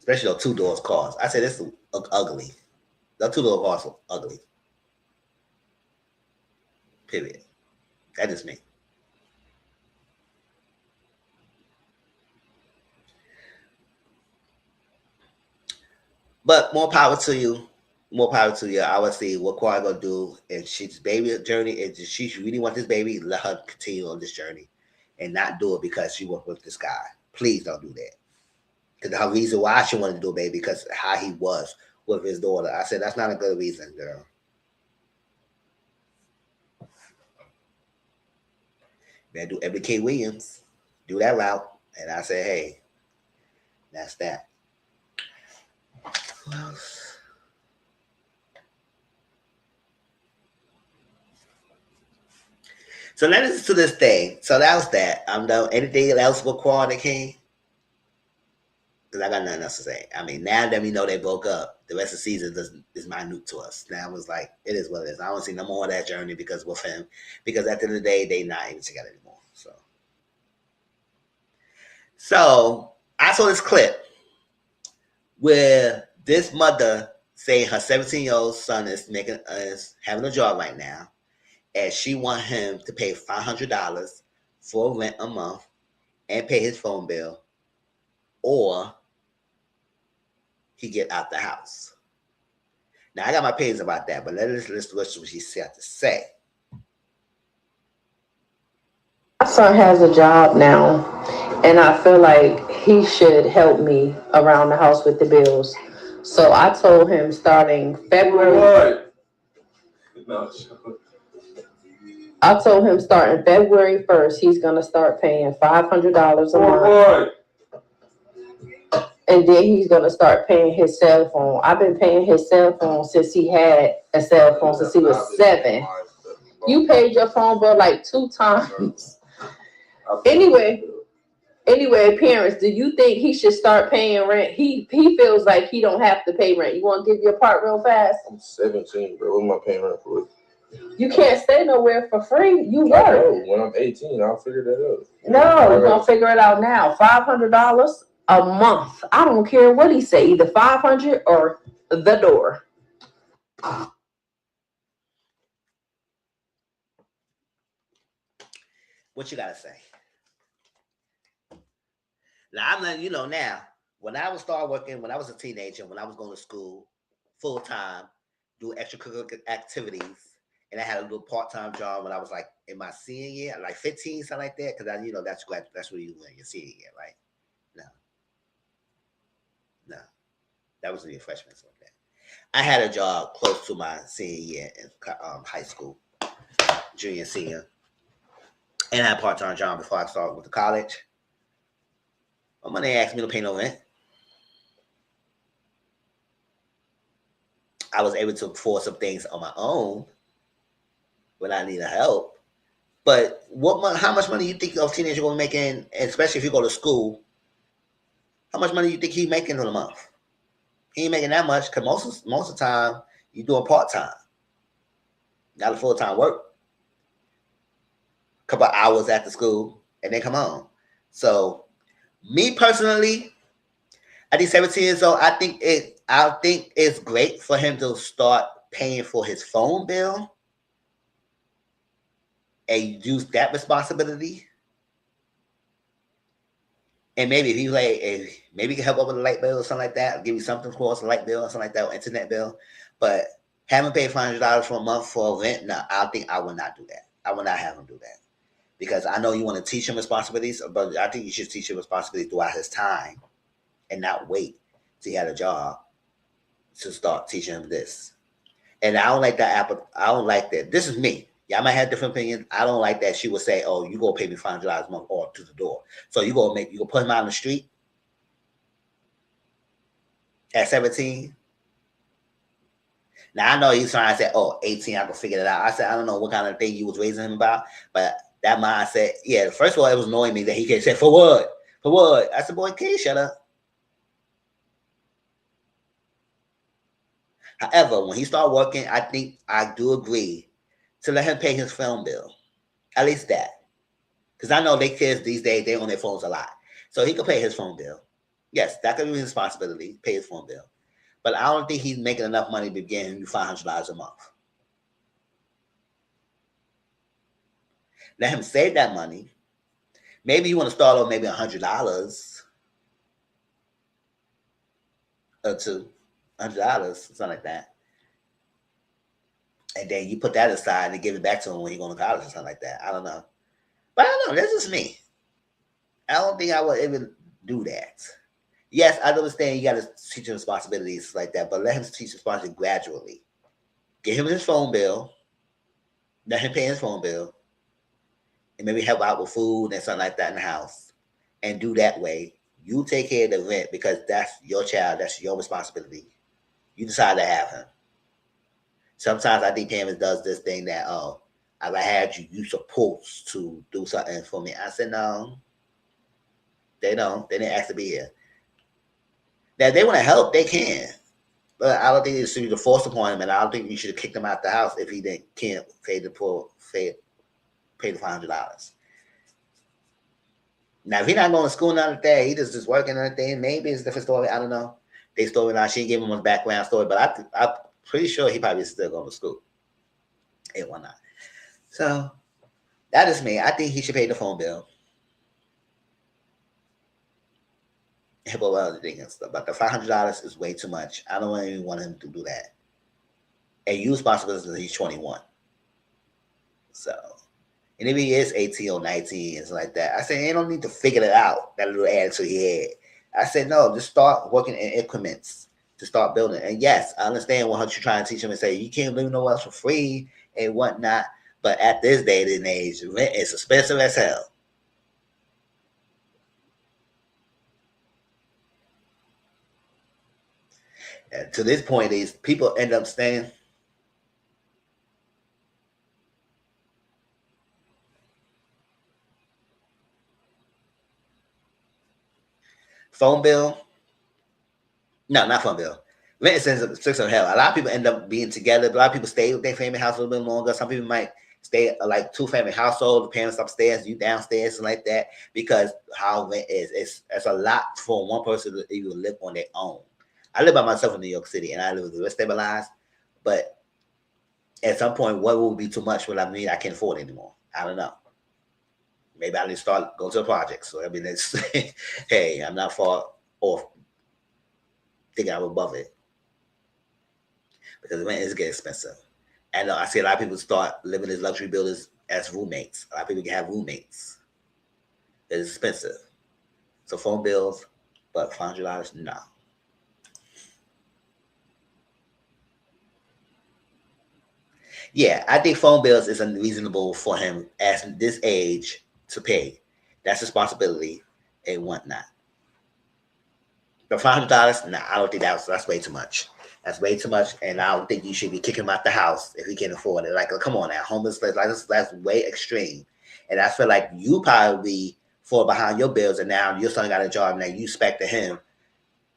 especially those two doors cars. I said this is ugly. The two door cars are ugly. Period. That is me. But more power to you. More power to you. I would say what Kawhi gonna do, and she's baby journey. If she really want this baby, let her continue on this journey, and not do it because she worked with this guy. Please don't do that. Because the reason why she wanted to do a baby because how he was with his daughter. I said that's not a good reason, girl. Man, do every K Williams, do that route, and I said, hey, that's that. Who else? So let us to this thing. So that was that. I'm done. Anything else with Quad King? Because I got nothing else to say. I mean, now that we know they broke up, the rest of the season is minute to us. Now it's like, it is what it is. I don't see no more of that journey because with him. Because at the end of the day, they not even together anymore. So I saw this clip where this mother saying her 17-year-old son is having a job right now, and she want him to pay $500 for rent a month and pay his phone bill, or he get out the house. Now I got my opinions about that, but let's listen to what she had to say. My son has a job now, and I feel like he should help me around the house with the bills. So I told him starting February. I told him starting February 1st, he's gonna start paying $500 a month. And then he's gonna start paying his cell phone. I've been paying his cell phone since he had a cell phone since he was 7. You paid your phone bill like 2 times. Anyway, parents, do you think he should start paying rent? He feels like he don't have to pay rent. You want to give your part real fast? I'm 17, bro. What am I paying rent for? You can't stay nowhere for free. You work. When I'm 18, I'll figure that out. No, you're gonna figure it out now. $500 a month. I don't care what he say. Either 500 or the door. What you gotta say? Now I'm letting you know now. When I was start working, when I was a teenager, when I was going to school full time, do extracurricular activities, and I had a little part time job when I was like in my senior year, like 15, something like that. Because that's what you do in your senior year, right? No, that was in your freshman, something like that. I had a job close to my senior year in high school, junior, senior, and I had a part time job before I started with the college. My money asked me to pay no rent. I was able to afford some things on my own when I needed help. But how much money you think a teenager gonna make in, especially if you go to school? How much money you think he's making in a month? He ain't making that much because most of the time you doing part time, not a full time work. Couple hours after school and then come on. So me personally, at these 17 years old, I think it's great for him to start paying for his phone bill and use that responsibility. And maybe if maybe he can help out with a light bill or something like that, or give you something towards a light bill or something like that, or internet bill. But having paid $500 for a month for a rent, no, I will not do that. I will not have him do that. Because I know you want to teach him responsibilities, but I think you should teach him responsibilities throughout his time and not wait till he had a job to start teaching him this. And I don't like that. I don't like that. This is me. Y'all might have different opinions. I don't like that she would say, "Oh, you gonna pay me $500 a month or to the door." So you gonna put him out on the street at 17. Now I know he's trying to say, "Oh, 18, I can figure it out." I said, I don't know what kind of thing you was raising him about, but that mindset, yeah. First of all, it was annoying me that he can't say for what, for what. I said, "Boy, can you shut up?" However, when he started working, I think I do agree to let him pay his phone bill. At least that. Because I know they kids these days, they on their phones a lot. So he could pay his phone bill. Yes, that could be his responsibility, pay his phone bill. But I don't think he's making enough money to be giving you $500 a month. Let him save that money. Maybe you want to start off maybe $100 or two, $100, something like that. And then you put that aside and give it back to him when he going to college or something like that. I don't know. But I don't know. That's just me. I don't think I would even do that. Yes, I understand you got to teach him responsibilities like that, but let him teach responsibility gradually. Give him his phone bill. Let him pay his phone bill. And maybe help out with food and something like that in the house. And do that way. You take care of the rent because that's your child. That's your responsibility. You decide to have him. Sometimes I think parents does this thing that, oh, if I had you, you supposed to do something for me. I said, no, they don't. They didn't ask to be here. Now, if they want to help, they can. But I don't think it should be forced upon him, and I don't think you should have kicked him out the house if he can't pay the $500. Now, if he's not going to school none of that, he just working on thing. Maybe it's a different story. I don't know. They story now. She didn't give him a background story, but I'm pretty sure he probably still going to school. And whatnot. So that is me. I think he should pay the phone bill. Help with other things, but the $500 is way too much. I don't even want him to do that. And use responsibilities until he's 21. So, and if he is 18 or 19 and something like that, I said, you don't need to figure it out, that little attitude he had. I said, no, just start working in increments to start building. And yes, I understand what you're trying to teach him and say, you can't live nowhere else for free and whatnot. But at this day and age, rent is expensive as hell. And to this point, these people end up staying. Phone bill. No, not phone bill. Rent is six of hell. A lot of people end up being together. A lot of people stay with their family house a little bit longer. Some people might stay like two family household, the parents upstairs, you downstairs, and like that, because how rent is. It's a lot for one person to even live on their own. I live by myself in New York City, and I live with the stabilized. But at some point, what will be too much? What I mean, I can't afford anymore. I don't know. Maybe I need to start go to the project. So I mean, it's hey, I'm not far off. Thinking I'm above it because rent is getting expensive. And I see a lot of people start living as luxury buildings as roommates. A lot of people can have roommates. It's expensive. So phone bills, but $500, no. Yeah, I think phone bills is unreasonable for him at this age to pay. That's responsibility and whatnot. But $500, nah, I don't think that's way too much. That's way too much, and I don't think you should be kicking him out the house if he can't afford it. Like, come on now, homeless, like that's way extreme. And I feel like you probably fall behind your bills, and now your son got a job, and now you expect him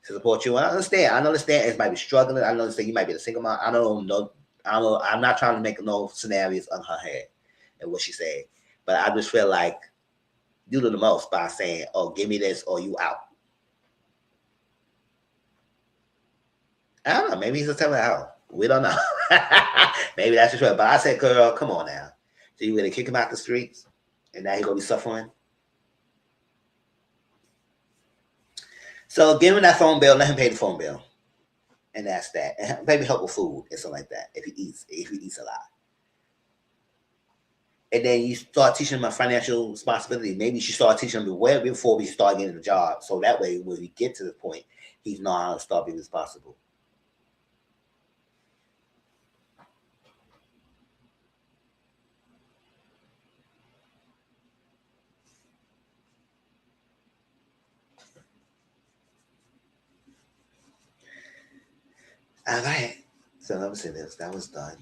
to support you. And I understand. I understand it might be struggling. I understand you might be a single mom. I don't know. I'm not trying to make no scenarios on her head and what she said, but I just feel like you do the most by saying, "Oh, give me this," or "You out." I don't know. Maybe he's just telling her out. We don't know. Maybe that's the truth. But I said, girl, come on now. So you gonna kick him out the streets, and now he gonna be suffering. So give him that phone bill. Let him pay the phone bill, and that's that. And maybe help with food and something like that if he eats a lot. And then you start teaching him a financial responsibility. Maybe you should start teaching him way before we start getting the job. So that way, when we get to the point, he's not how to start being responsible. All right. So let me see this. That was done.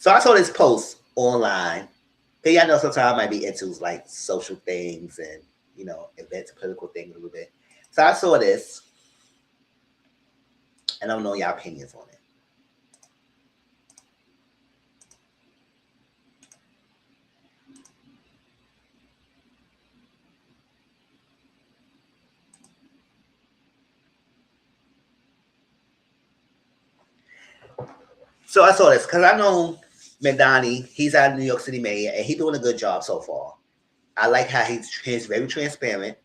So I saw this post online. Cause y'all know sometimes I might be into like social things and events, political things a little bit. So I saw this, and I don't know y'all opinions on it. So I saw this because I know Medani. He's our New York City mayor, and he's doing a good job so far. I like how he's very transparent.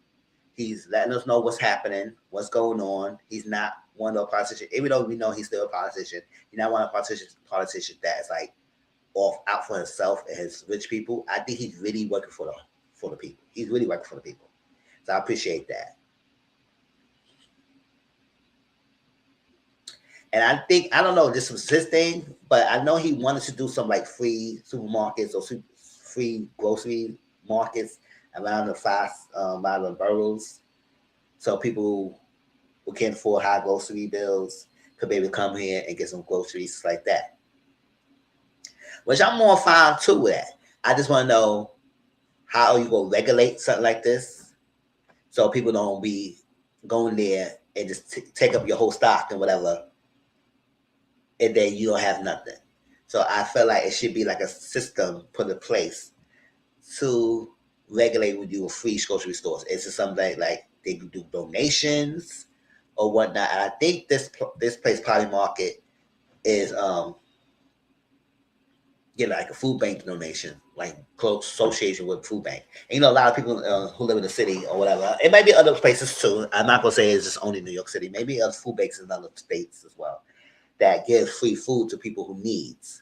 He's letting us know what's happening, what's going on. He's not one of the politicians, even though we know he's still a politician. He's not one of the politicians that's like off out for himself and his rich people. I think he's really working for the people. He's really working for the people. So I appreciate that. And I think I don't know this was his thing, but I know he wanted to do some like free supermarkets or free grocery markets around the around the boroughs, so people who can't afford high grocery bills could be able to come here and get some groceries like that. Which I'm more fine too with that. I just want to know how you gonna regulate something like this, so people don't be going there and just take up your whole stock and whatever, and then you don't have nothing. So I feel like it should be like a system put in place to regulate with you free grocery stores. It's something like they do donations or whatnot. And I think this place, Potty Market, is get like a food bank donation, like close association with food bank. And you know, a lot of people who live in the city or whatever. It might be other places too. I'm not gonna say it's just only New York City. Maybe other food banks in other states as well that give free food to people who needs.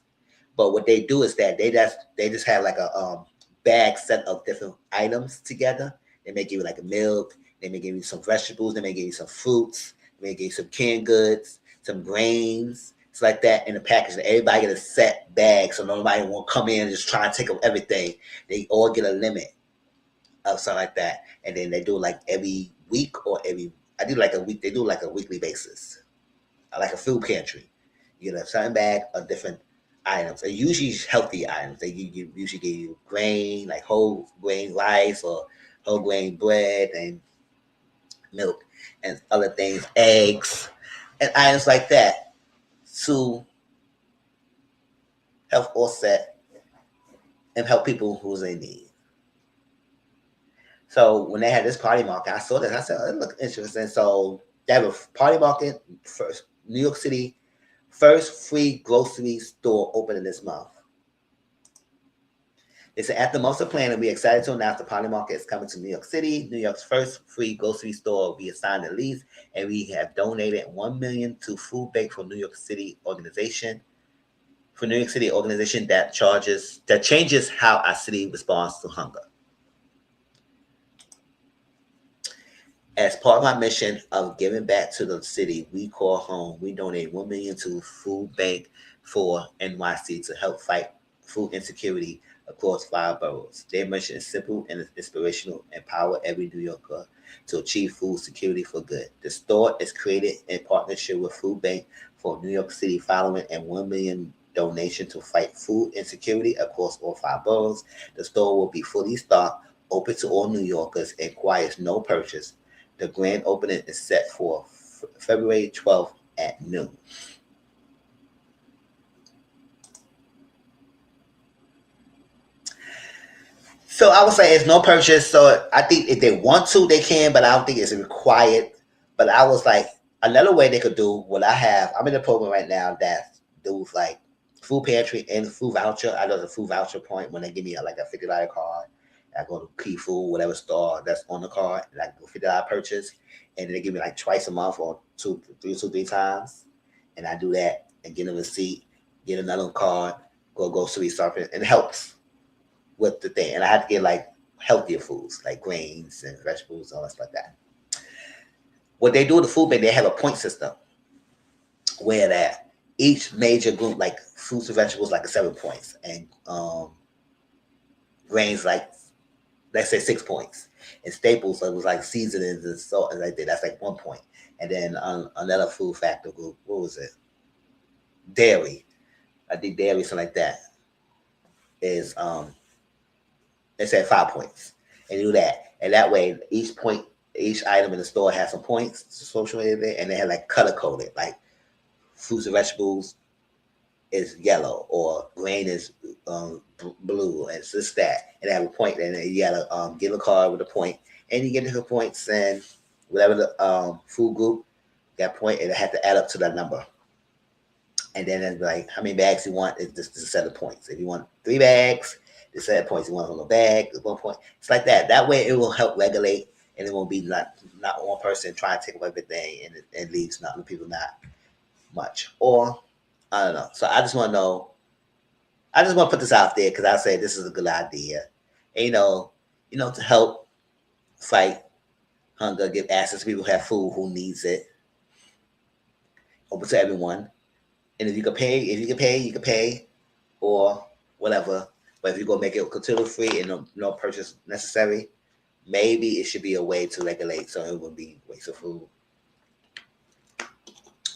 But what they do is that they just have like a bag set of different items together. They may give you like a milk. They may give you some vegetables. They may give you some fruits. They may give you some canned goods, some grains. It's like that in a package. Everybody get a set bag, so nobody won't come in and just try and take up everything. They all get a limit of something like that, and then they do like every week or every. I do like a week. They do like a weekly basis, like a food pantry. You get a certain bag of different items. They're usually healthy items. They usually give you grain, like whole grain rice or whole grain bread and milk and other things, eggs and items like that to help offset and help people who's in need. So when they had this party market, I saw this. I said, oh, it looked interesting. So they have a party market first, New York City, first free grocery store opening this month. It's at the months of planning. We're excited to announce the Potty Market is coming to New York City. New York's first free grocery store will be assigned a lease, and we have donated $1 million to Food Bank for New York City organization. For New York City organization that changes how our city responds to hunger. As part of my mission of giving back to the city we call home, we donate $1 million to Food Bank for NYC to help fight food insecurity across 5 boroughs. Their mission is simple and inspirational: empower every New Yorker to achieve food security for good. The store is created in partnership with Food Bank for New York City, following a $1 million donation to fight food insecurity across all 5 boroughs. The store will be fully stocked, open to all New Yorkers, and requires no purchase. The grand opening is set for February 12th at noon. So I would say it's no purchase. So I think if they want to, they can, but I don't think it's required. But I was like, another way they could do what I have. I'm in a program right now that do like food pantry and food voucher. I know the food voucher point when they give me like a $50 card. I go to Key Food, whatever store that's on the card, and I go $50 purchase, and they give me like twice a month or three times, and I do that and get a receipt, get another card, go grocery shopping, and it helps with the thing. And I had to get like healthier foods like grains and vegetables, all that stuff like that. What they do with the food bank, they have a point system where that each major group, like fruits and vegetables, like 7 points, and grains like let's say 6 points, and staples, so it was like seasonings and salt and like that. That's like 1 point. And then another food factor group, what was it? Dairy. I think dairy, something like that, is they said 5 points. And do that. And that way each item in the store has some points associated with it, and they had like color coded, like fruits and vegetables is yellow, or grain is blue, and it's just that, and they have a point, and you gotta give a card with a point, and you get the points, and whatever the food group, that point, and it had to add up to that number. And then it's like how many bags you want is just a set of points. If you want 3 bags, the set of points. You want a little bag, 1 point. It's like that. That way, it will help regulate, and it won't be not one person trying to take away everything and leaves not the people not much. Or I don't know. So I just want to know. I just want to put this out there because I say this is a good idea. And, to help fight hunger, give access to people who have food who needs it, open to everyone. And if you can pay, you can pay, or whatever. But if you're gonna make it completely free and no purchase necessary, maybe it should be a way to regulate so it would be waste of food.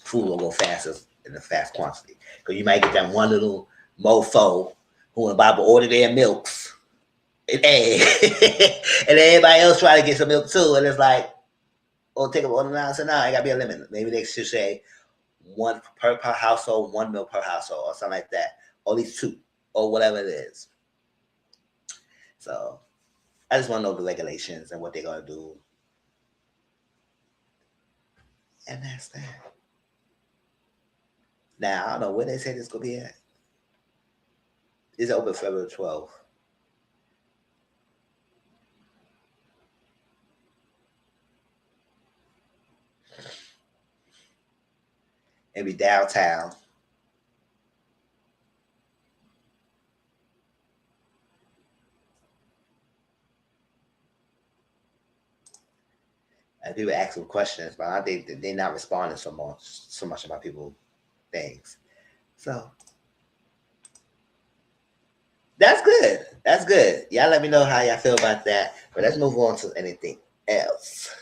Food will go faster in a fast quantity. Because you might get that one little mofo who in the Bible order their milks and egg. And then everybody else try to get some milk too. And it's like, oh, take them order now. So now it gotta be a limit. Maybe they should say one per household, 1 milk per household, or something like that. Or at least 2, or whatever it is. So I just want to know the regulations and what they're gonna do. And that's that. Now I don't know where they say this gonna be at. It's open February 12th. And be downtown. And people ask them questions, but I think they're not responding so much about people things. So that's good. That's good. Y'all let me know how y'all feel about that. But let's move on to anything else.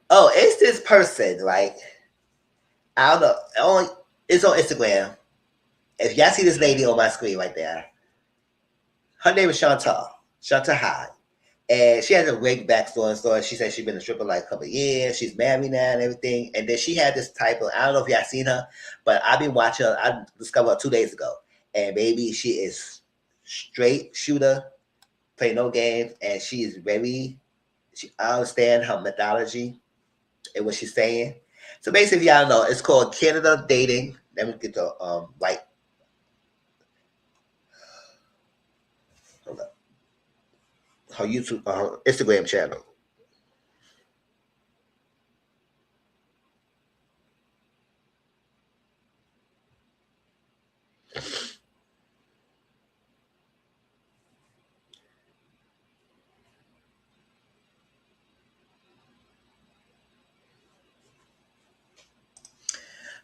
Oh, it's this person, like I don't know. It's on Instagram. If y'all see this lady on my screen right there, her name is Chantal. Chantal Hyde. And she has a great backstory and story. She said she's been a stripper like a couple of years. She's married now and everything. And then she had this type of, I don't know if y'all seen her, but I've been watching her. I discovered her 2 days ago. And baby, she is straight shooter, play no games. And she is I understand her methodology and what she's saying. So basically, y'all know, it's called Canada Dating. Let me get the right. Hold up. Her YouTube, her Instagram channel.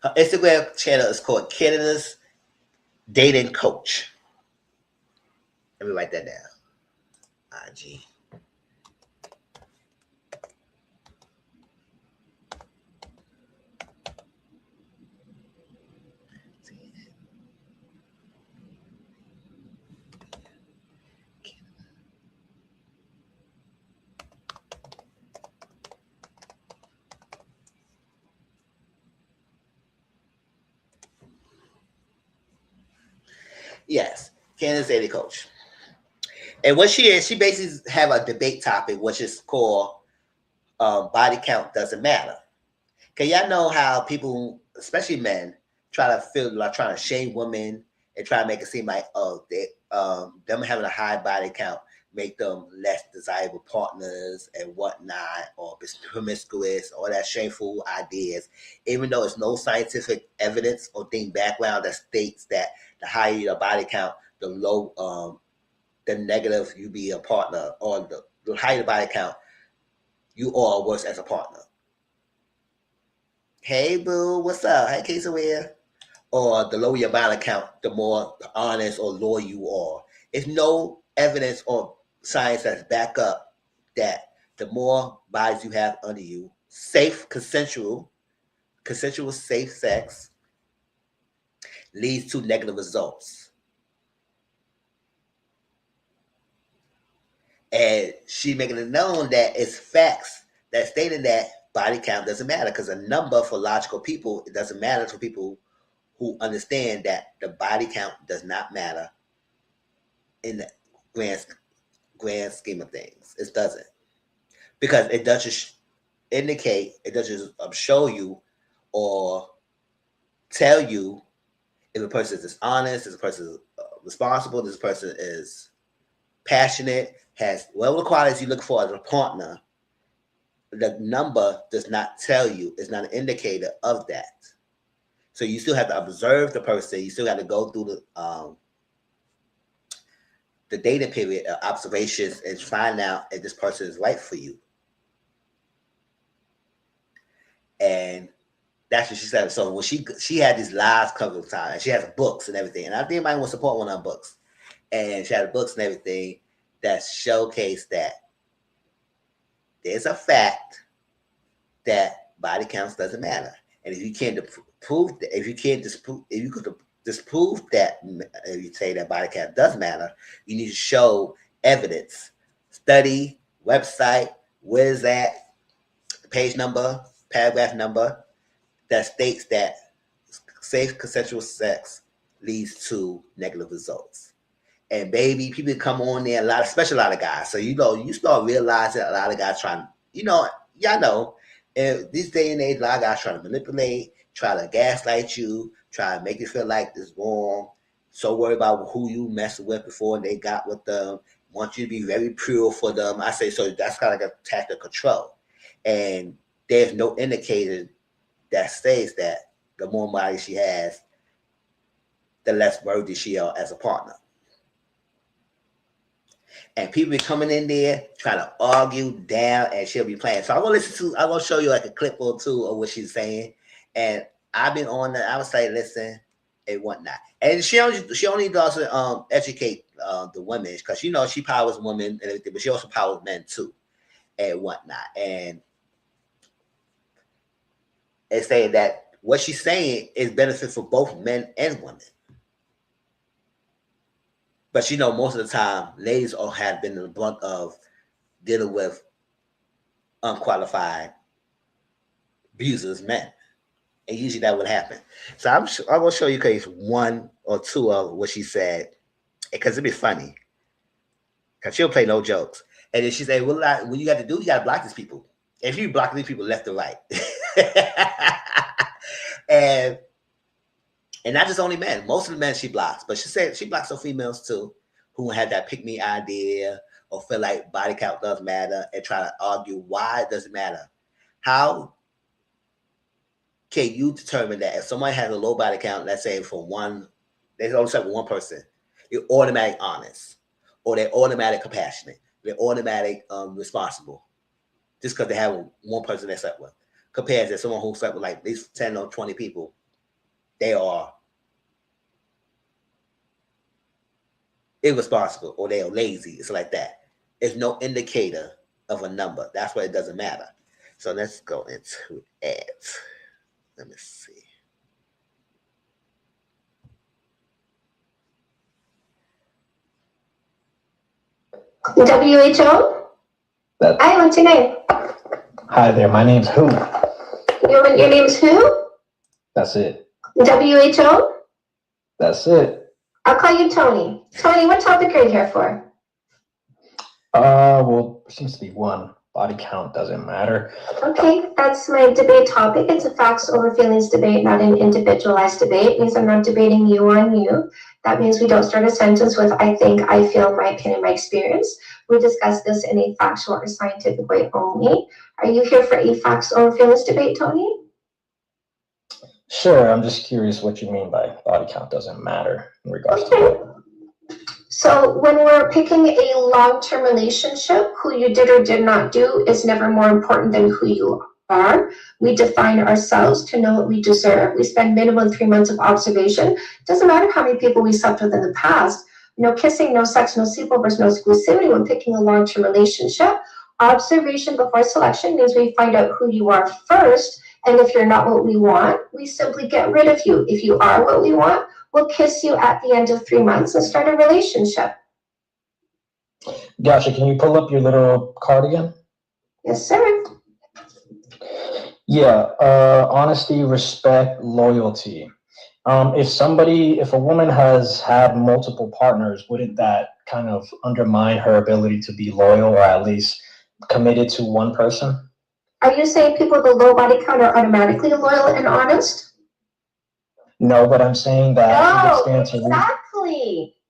Her Instagram channel is called Canada's Dating Coach. Let me write that down. IG. Yes, Canada's Dating Coach. And what she is, she basically have a debate topic, which is called body count doesn't matter. Cause y'all know how people, especially men, try to feel like trying to shame women and try to make it seem like them having a high body count make them less desirable partners and whatnot, or promiscuous, or that shameful ideas. Even though there's no scientific evidence or thing background that states that the higher your body count, the low the negative you be a partner, or the higher the body count, you are worse as a partner. Hey boo, what's up? Hey Quesaware. Or the lower your body count, the more honest or loyal you are. There's no evidence or science that's back up that the more bodies you have under you, safe, consensual safe sex leads to negative results. And she making it known that it's facts that stating that body count doesn't matter, because a number for logical people, it doesn't matter to people who understand that the body count does not matter in the grand scheme of things. It doesn't, because it doesn't indicate, it doesn't show you or tell you if a person is dishonest, if a person is responsible, this person is passionate, has whatever the qualities you look for as a partner. The number does not tell you, it's not an indicator of that. So you still have to observe the person. You still have to go through the data period of observations and find out if this person is right for you. And that's what she said. So when she had these lives covered of time, and she has books and everything. And I think anybody will support one of her books. And she had books and everything that showcase that there's a fact that body counts doesn't matter. And if you can't prove that, if you could disprove that, if you say that body count does matter, you need to show evidence, study, website, where is that, page number, paragraph number, that states that safe consensual sex leads to negative results. And baby, people come on there especially a lot of guys. So you start realizing a lot of guys trying, y'all know, in this day and age, a lot of guys trying to manipulate, try to gaslight you, try to make you feel like it's wrong. So worried about who you messed with before they got with them. Want you to be very pure for them. I say so. That's kind of like a tactic of control. And there's no indicator that says that the more money she has, the less worthy she is as a partner. And people be coming in there trying to argue down, and she'll be playing. So I'm gonna show you like a clip or two of what she's saying. And I've been on that. I would say, listen, and whatnot. And she only does educate the women, because she powers women and everything, but she also powers men too, and whatnot. And it's saying that what she's saying is benefit for both men and women. But most of the time, ladies all have been in the brunt of dealing with unqualified abusers, men. And usually that would happen. So I'm going to show you case one or two of what she said, because it'd be funny. Because she'll play no jokes. And then she said, well, what you got to do, you got to block these people. If you block these people left or right. And not just only men. Most of the men she blocks. But she said she blocks some females too, who had that pick-me idea or feel like body count does matter and try to argue why it doesn't matter. How can you determine that if someone has a low body count, let's say for one, there's only except one person, you're automatic honest, or they're automatic compassionate, they're automatic responsible, just because they have one person they slept with, compared to someone who slept with like at least 10 or 20 people, they are irresponsible or they are lazy. It's like that. It's no indicator of a number. That's why it doesn't matter. So let's go into ads. Let me see. WHO? Hi, what's your name? Hi there, my name's who? Your name's who? That's it. WHO? That's it. I'll call you Tony. Tony, what topic are you here for? Well, there seems to be one. Body count doesn't matter. Okay, that's my debate topic. It's a facts over feelings debate, not an individualized debate. It means I'm not debating you on you. That means we don't start a sentence with I think, I feel, my opinion, my experience. We discuss this in a factual or scientific way only. Are you here for a facts over feelings debate, Tony? Sure, I'm just curious what you mean by body count doesn't matter in regards to that. So when we're picking a long-term relationship, who you did or did not do is never more important than who you are. We define ourselves to know what we deserve. We spend minimum 3 months of observation. Doesn't matter how many people we slept with in the past. No kissing, no sex, no sleepovers, no exclusivity when picking a long-term relationship. Observation before selection means we find out who you are first. And if you're not what we want, we simply get rid of you. If you are what we want, we'll kiss you at the end of 3 months and start a relationship. Gotcha. Can you pull up your little card again? Yes, sir. Yeah. Honesty, respect, loyalty. If a woman has had multiple partners, wouldn't that kind of undermine her ability to be loyal or at least committed to one person? Are you saying people with a low body count are automatically loyal and honest? No, but I'm saying that No,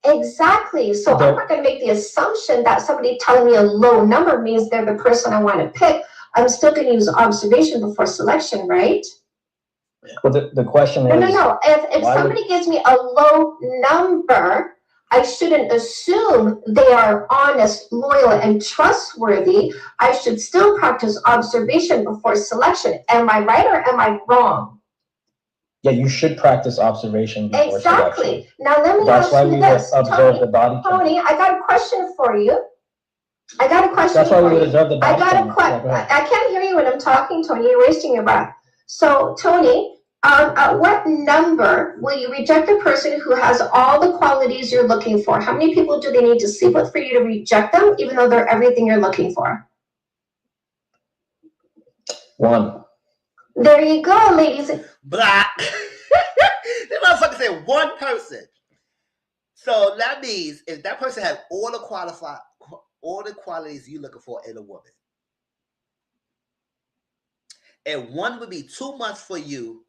exactly. So I'm not going to make the assumption that somebody telling me a low number means they're the person I want to pick. I'm still going to use observation before selection, right? Well, the question is... No. If somebody gives me a low number, I shouldn't assume they are honest, loyal, and trustworthy. I should still practice observation before selection. Am I right or am I wrong? Yeah, you should practice observation before exactly. selection. Now let me That's ask why you we this, would observe the body count. Tony, I got a question for you. That's why we would observe the body count. I can't hear you when I'm talking, Tony. You're wasting your breath. So, Tony, at what number will you reject a person who has all the qualities you're looking for? How many people do they need to sleep with for you to reject them, even though they're everything you're looking for? 1. There you go, ladies. Black. This motherfucker said 1 person. So that means if that person has all the qualities you're looking for in a woman, and 1 would be too much for you,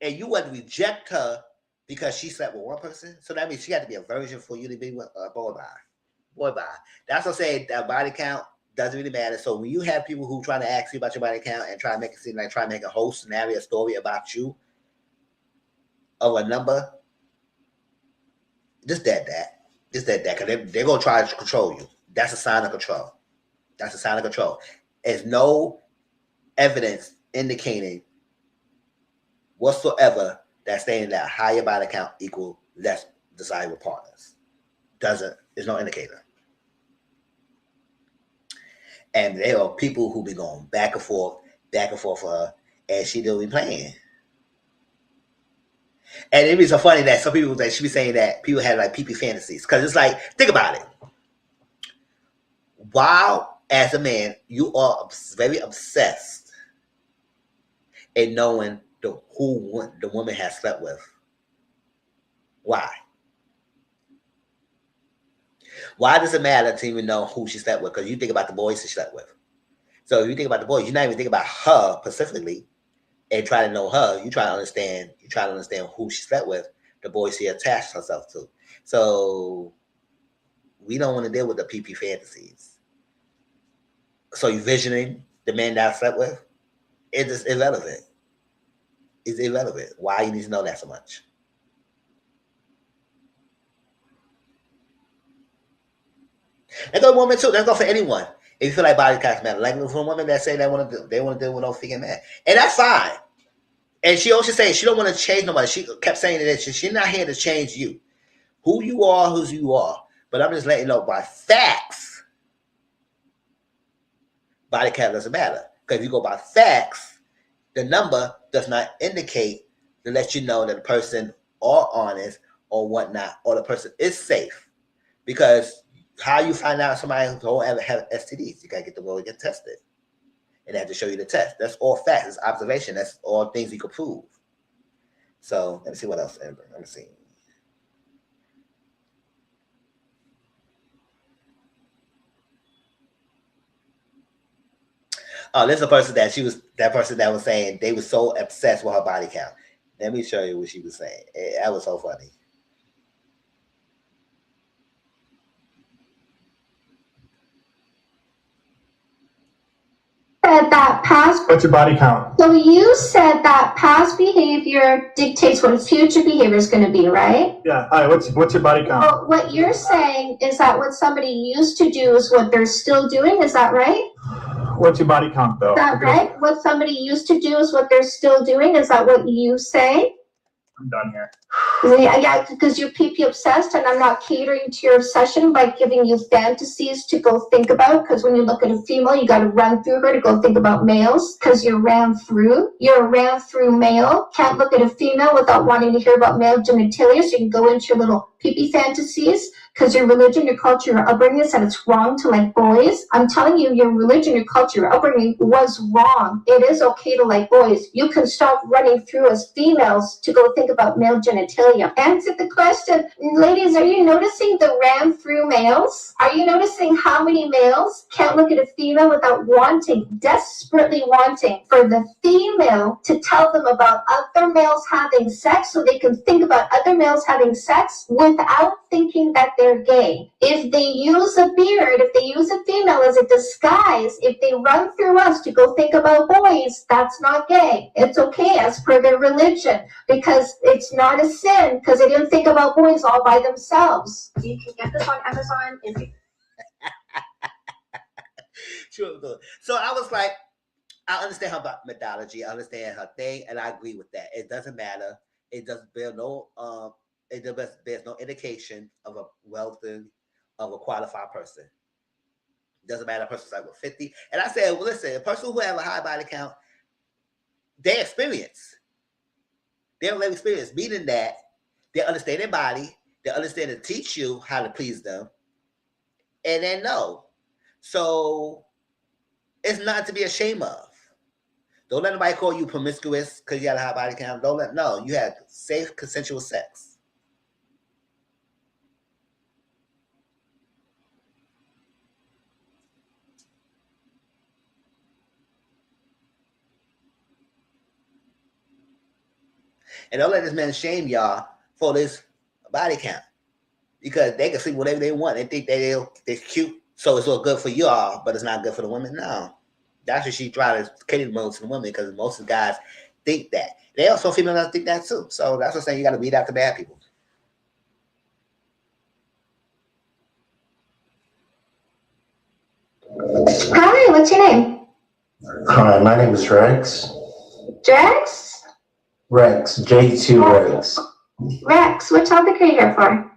and you would reject her because she slept with 1 person, so that means she had to be a virgin for you to be with boy bye. That's what I'm saying. That body count doesn't really matter. So when you have people who try to ask you about your body count and try to make it seem like try to make a whole scenario story about you of a number, just that, because they're gonna try to control you. That's a sign of control. There's no evidence indicating whatsoever that stating that higher body count equal less desirable partners. There's no indicator. And there are people who be going back and forth for her, and she still be playing. And it'd be so funny that some people that she be saying that people had like pee-pee fantasies. Because it's like, think about it. While as a man, you are very obsessed in knowing who the woman has slept with. Why? Why does it matter to even know who she slept with? Because you think about the boys she slept with. So if you think about the boys, you're not even thinking about her specifically and try to know her. You try to understand who she slept with, the boys she attached herself to. So we don't want to deal with the pee-pee fantasies. So you visioning the man that I slept with, it's just irrelevant. It's irrelevant. Why you need to know that so much? Let's go woman too. Let's go for anyone. If you feel like body counts matter, like for a woman that say they want to deal with no freaking man, and that's fine. And she also saying she don't want to change nobody. She kept saying that she's not here to change you. Who you are, who you are. But I'm just letting you know by facts, body count doesn't matter. Because if you go by facts, the number does not indicate to let you know that the person are honest or whatnot, or the person is safe. Because how you find out somebody who don't ever have STDs? You gotta get the go and get tested, and they have to show you the test. That's all facts. It's observation. That's all things you can prove. So let me see what else. Let me see. Oh, this is a person that was saying they were so obsessed with her body count. Let me show you what she was saying. That was so funny. That past. What's your body count? So you said that past behavior dictates what future behavior is going to be, right? Yeah. All right. What's your body count? Well, what you're saying is that what somebody used to do is what they're still doing. Is that right? What's your body count, though? Is that right? What somebody used to do is what they're still doing. Is that what you say? I'm done here. Yeah, because you're PP obsessed, and I'm not catering to your obsession by giving you fantasies to go think about. Because when you look at a female, you got to run through her to go think about males. Because you're a ran through male. Can't look at a female without wanting to hear about male genitalia. So you can go into your little PP fantasies. Because your religion, your culture, your upbringing said it's wrong to like boys. I'm telling you, your religion, your culture, your upbringing was wrong. It is okay to like boys. You can stop running through as females to go think think about male genitalia. Answer the question. Ladies, are you noticing the ram through males? Are you noticing how many males can't look at a female without wanting, desperately wanting for the female to tell them about other males having sex so they can think about other males having sex without thinking that they're gay? If they use a beard, if they use a female as a disguise, if they run through us to go think about boys, that's not gay. It's okay as per their religion, because it's not a sin, because they didn't think about boys all by themselves. You can get this on Amazon. Sure. So I was like, I understand her methodology, I understand her thing, and I agree with that. It doesn't matter. It doesn't bear no there's no indication of a wealthy, of a qualified person. Doesn't matter, a person's like 50. And I said, well, listen, a person who have a high body count, they experience. They don't live experience, meaning that they understand their body, they understand to teach you how to please them, and they know. So it's not to be ashamed of. Don't let nobody call you promiscuous because you got a high body count. No, you have safe, consensual sex. And don't let this man shame y'all for this body count, because they can sleep whatever they want. They think they're cute, so it's all good for y'all, but it's not good for the women. No, that's what she try to cater most to the women, because most of the guys think that. They also females think that too. So that's what I'm saying. You got to weed out the bad people. Hi, what's your name? Hi, my name is Rex. Jax? Rex, J2 Rex. Rex, what topic are you here for?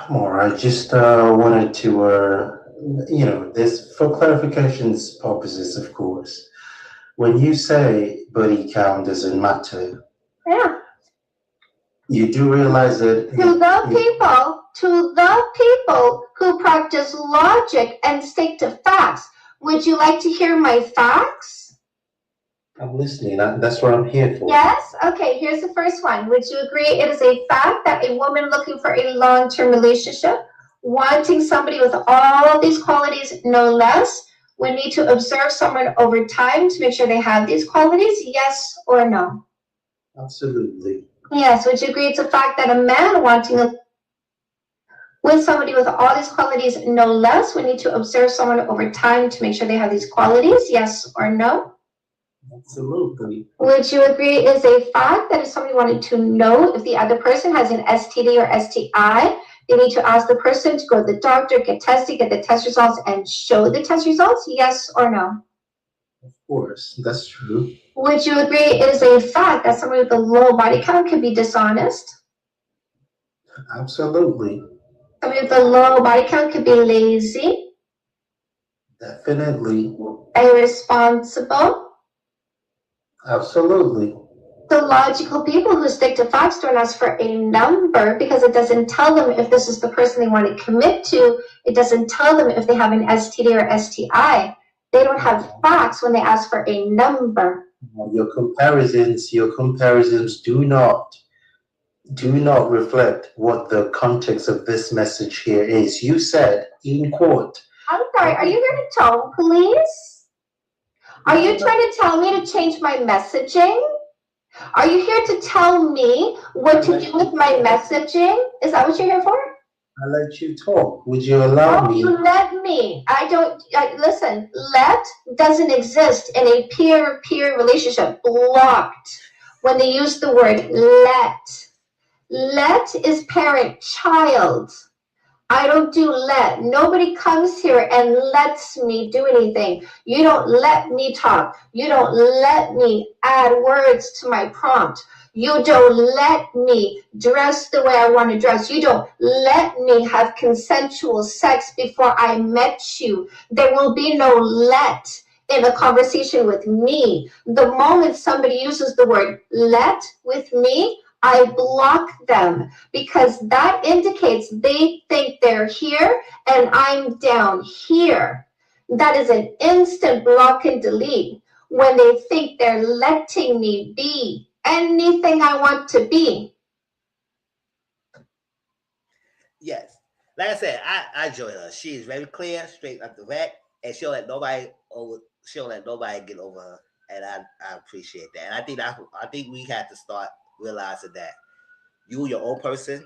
All right, just wanted to, this for clarification's purposes, of course. When you say body count doesn't matter, Yeah. you do realize that To the people who practice logic and stick to facts. Would you like to hear my facts? I'm listening. That's what I'm here for. Yes? Okay, here's the first one. Would you agree it is a fact that a woman looking for a long-term relationship, wanting somebody with all of these qualities, no less, would need to observe someone over time to make sure they have these qualities? Yes or no? Absolutely. Yes. Would you agree it's a fact that a man wanting with somebody with all these qualities, no less, would need to observe someone over time to make sure they have these qualities? Yes or no? Absolutely. Would you agree it is a fact that if somebody wanted to know if the other person has an STD or STI, they need to ask the person to go to the doctor, get tested, get the test results, and show the test results? Yes or no? Of course, that's true. Would you agree it is a fact that somebody with a low body count could be dishonest? Absolutely. Somebody with a low body count could be lazy, Definitely. irresponsible. Absolutely. The logical people who stick to facts don't ask for a number, because it doesn't tell them if this is the person they want to commit to. It doesn't tell them if they have an STD or STI. They don't have facts when they ask for a number. Your comparisons do not reflect what the context of this message here is. You said in court. I'm sorry, are you here to tell police? Are you trying to tell me to change my messaging? Are you here to tell me what to do with my messaging? Is that what you're here for? I let you talk. Would you allow me? You let me. Listen, let doesn't exist in a peer-to-peer relationship. Blocked. When they use the word let. Let is parent-child. I don't do let. Nobody comes here and lets me do anything. You don't let me talk. You don't let me add words to my prompt. You don't let me dress the way I want to dress. You don't let me have consensual sex before I met you. There will be no let in a conversation with me. The moment somebody uses the word let with me, I block them, because that indicates they think they're here and I'm down here. That is an instant block and delete when they think they're letting me be. anything I want to be. Yes. Like I said, I enjoy her. She is very clear, straight up the back, and she'll let nobody get over her. And I appreciate that. And I think we have to start realizing that you, your own person,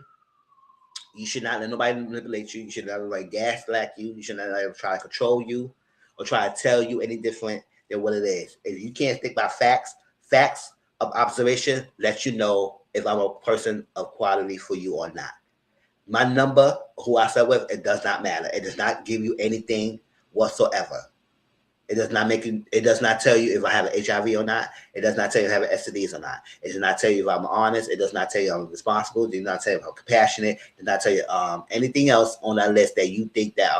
you should not let nobody manipulate you. You should not let gaslight you. You should not let them try to control you or try to tell you any different than what it is. If you can't stick by facts of observation let you know if I'm a person of quality for you or not. My number, who I slept with, it does not matter. It does not give you anything whatsoever. It does not tell you if I have an HIV or not. It does not tell you if I have STDs or not. It does not tell you if I'm honest. It does not tell you I'm responsible. It does not tell you if I'm compassionate. It does not tell you anything else on that list that you think that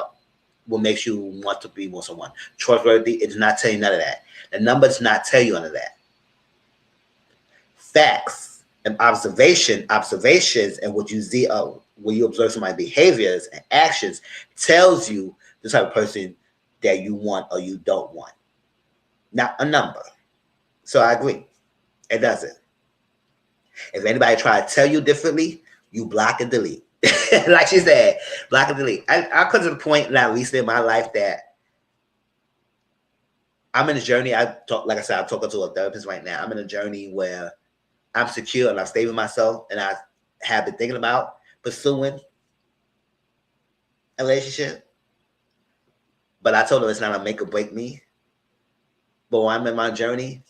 will make you want to be with someone. Trustworthy, it does not tell you none of that. The number does not tell you none of that. Facts and observations and what you see when you observe somebody's behaviors and actions tells you the type of person that you want or you don't want, not a number. So I agree, it doesn't. If anybody try to tell you differently, you block and delete. Like she said, block and delete. I come to the point now, at least in my life, that I'm in a journey. Like I said, I'm talking to a therapist right now. I'm in a journey where I'm secure and I'm stable with myself, and I have been thinking about pursuing a relationship. But I told her it's not a make or break me. But when I'm in my journey,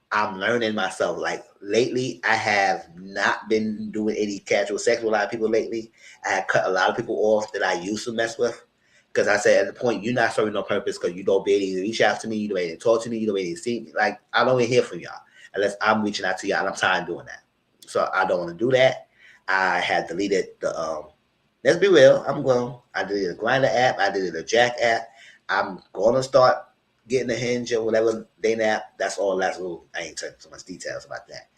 I'm learning myself. Like lately, I have not been doing any casual sex with a lot of people lately. I have cut a lot of people off that I used to mess with. Because I said at the point, you're not serving no purpose because you don't be able to reach out to me, you don't be able to talk to me, you don't be able to see me. Like, I don't even hear from y'all unless I'm reaching out to y'all, and I'm tired of doing that. So I don't want to do that. I had deleted the, let's be real, I'm grown. I deleted the Grindr app. I deleted the Jack app. I'm going to start getting the Hinge or whatever dating app. That's all. That's all. I ain't telling so much details about that.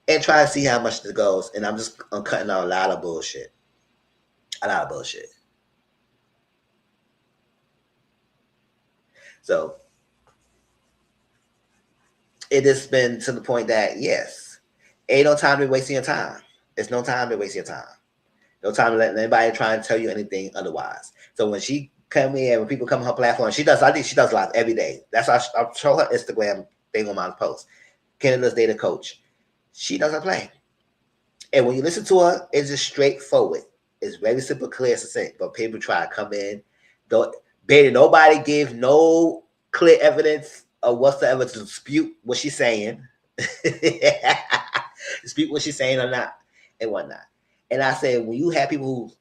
And try to see how much it goes. And I'm cutting out a lot of bullshit. A lot of bullshit. So it has been to the point that, yes, ain't no time to be wasting your time. It's no time to waste your time. No time to let anybody try and tell you anything otherwise. So when she come in, when people come on her platform, I think she does live every day. That's why I'll show her Instagram thing on my post. Canada's data coach. She doesn't play. And when you listen to her, it's just straightforward. It's very simple, clear, succinct. But people try to come in. Nobody give no clear evidence or whatsoever to dispute what she's saying. Dispute what she's saying or not and whatnot. And I say, when you have people who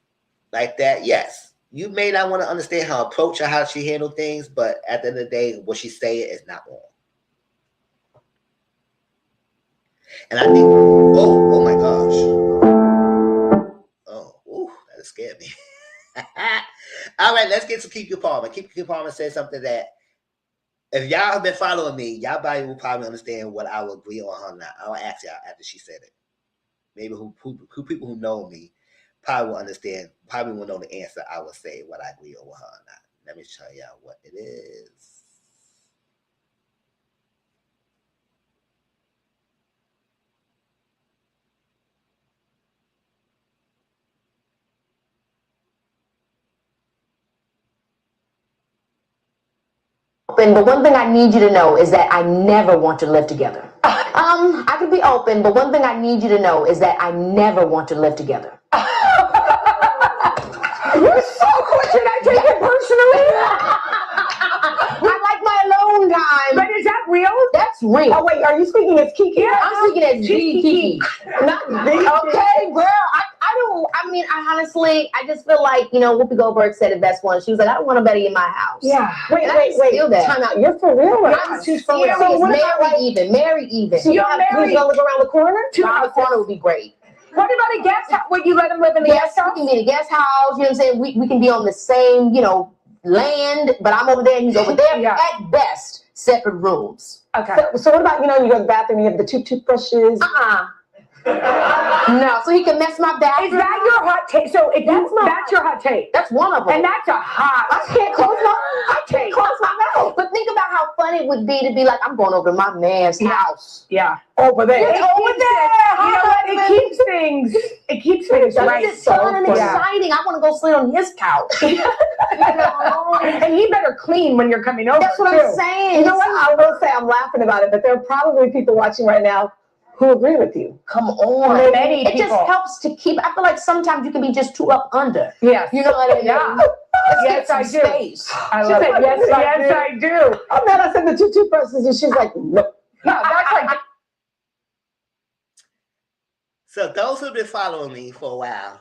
like that, yes, you may not want to understand her approach or how she handle things, but at the end of the day, what she's saying is not wrong. And I think, oh my gosh. Oh, that scared me. All right, let's get to Keke Palmer. Keke Palmer said something that, if y'all have been following me, y'all will probably understand what I will agree on her now. I'll ask y'all after she said it. Maybe who people who know me probably will understand, probably will know the answer. I will say what I agree on with her or not. Let me tell y'all what it is. But one thing I need you to know is that I never want to live together. I could be open, but one thing I need you to know is that I never want to live together. You're so quick, and I take it personally. I like my alone time. But is that real? That's real. Oh wait, are you speaking as Keke? Yeah, I'm speaking as Keke. Not okay, girl. I honestly, I just feel like, Whoopi Goldberg said it best once. She was like, I don't want nobody in my house. Yeah. Wait. Time out. You're for real, right? She's for real. So marry even. So you're married? You're gonna live around the corner? Around the corner would be great. What about a guest house? Would you let them live in the guest house? We can be in a guest house. You know what I'm saying? We can be on the same, land, but I'm over there and he's over there. Yeah. At best, separate rooms. Okay. So what about, you go to the bathroom, you have the two toothbrushes? No, so he can mess my bathroom. Is that your hot take? So if that's your hot take. That's one of them. And that's a hot. I can't close my mouth. But think about how fun it would be to be like, I'm going over to my man's house. Yeah. Over there. Over there. You know what? It keeps things right. It's fun and exciting. I want to go sleep on his couch. And he better clean when you're coming over. That's what I'm saying. You know what? I will say I'm laughing about it, but there are probably people watching right now who agree with you. Come on. Many it people. just helps to keep. I feel like sometimes you can be just too up under. Yes. You know what I mean? Yeah. Let's Yes, I get do. some space. I love it. Yes, I do. I'm mad I said the two toothbrushes and she's like, no. Yeah, that's like. So those who've been following me for a while,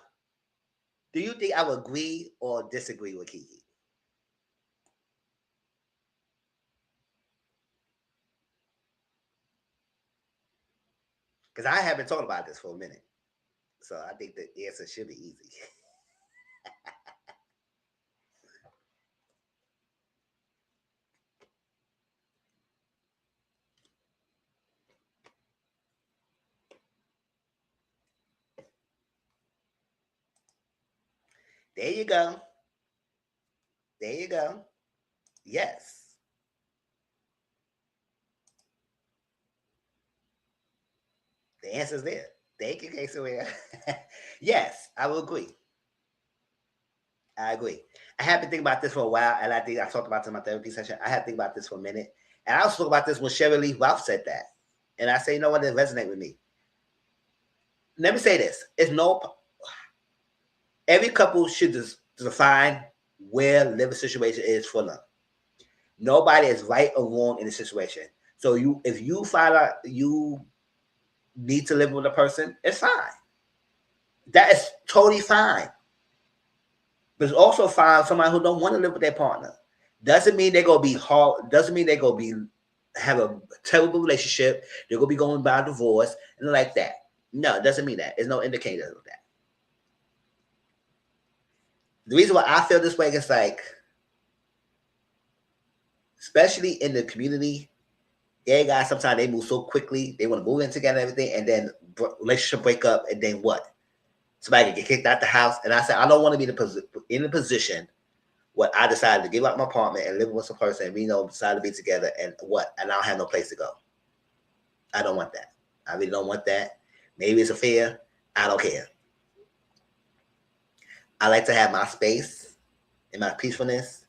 do you think I would agree or disagree with Keke? Because I haven't talked about this for a minute. So I think the answer should be easy. There you go. There you go. Yes. The answer's there. Thank you, Keke. Yes, I will agree. I agree. I have been thinking about this for a while, and I think I talked about this in my therapy session. I have to think about this for a minute. And I also talked about this when Sherry Lee Ralph said that. And I say, you know what, it resonates with me. Let me say this. Every couple should just define where the living situation is for them. Nobody is right or wrong in the situation. So if you find out you need to live with a person, it's fine. That is totally fine. But it's also fine somebody who don't want to live with their partner. Doesn't mean they're gonna be hard. Doesn't mean they're gonna be have a terrible relationship. They're gonna be going by divorce and like that. No, it doesn't mean that. There's no indicator of that. The reason why I feel this way is like, especially in the community, yeah, guys, sometimes they move so quickly. They want to move in together and everything, and then relationship break up, and then what? Somebody can get kicked out the house. And I said, I don't want to be in a position where I decided to give up my apartment and live with some person, and we decide to be together, and what? And I don't have no place to go. I don't want that. I really don't want that. Maybe it's a fear. I don't care. I like to have my space and my peacefulness.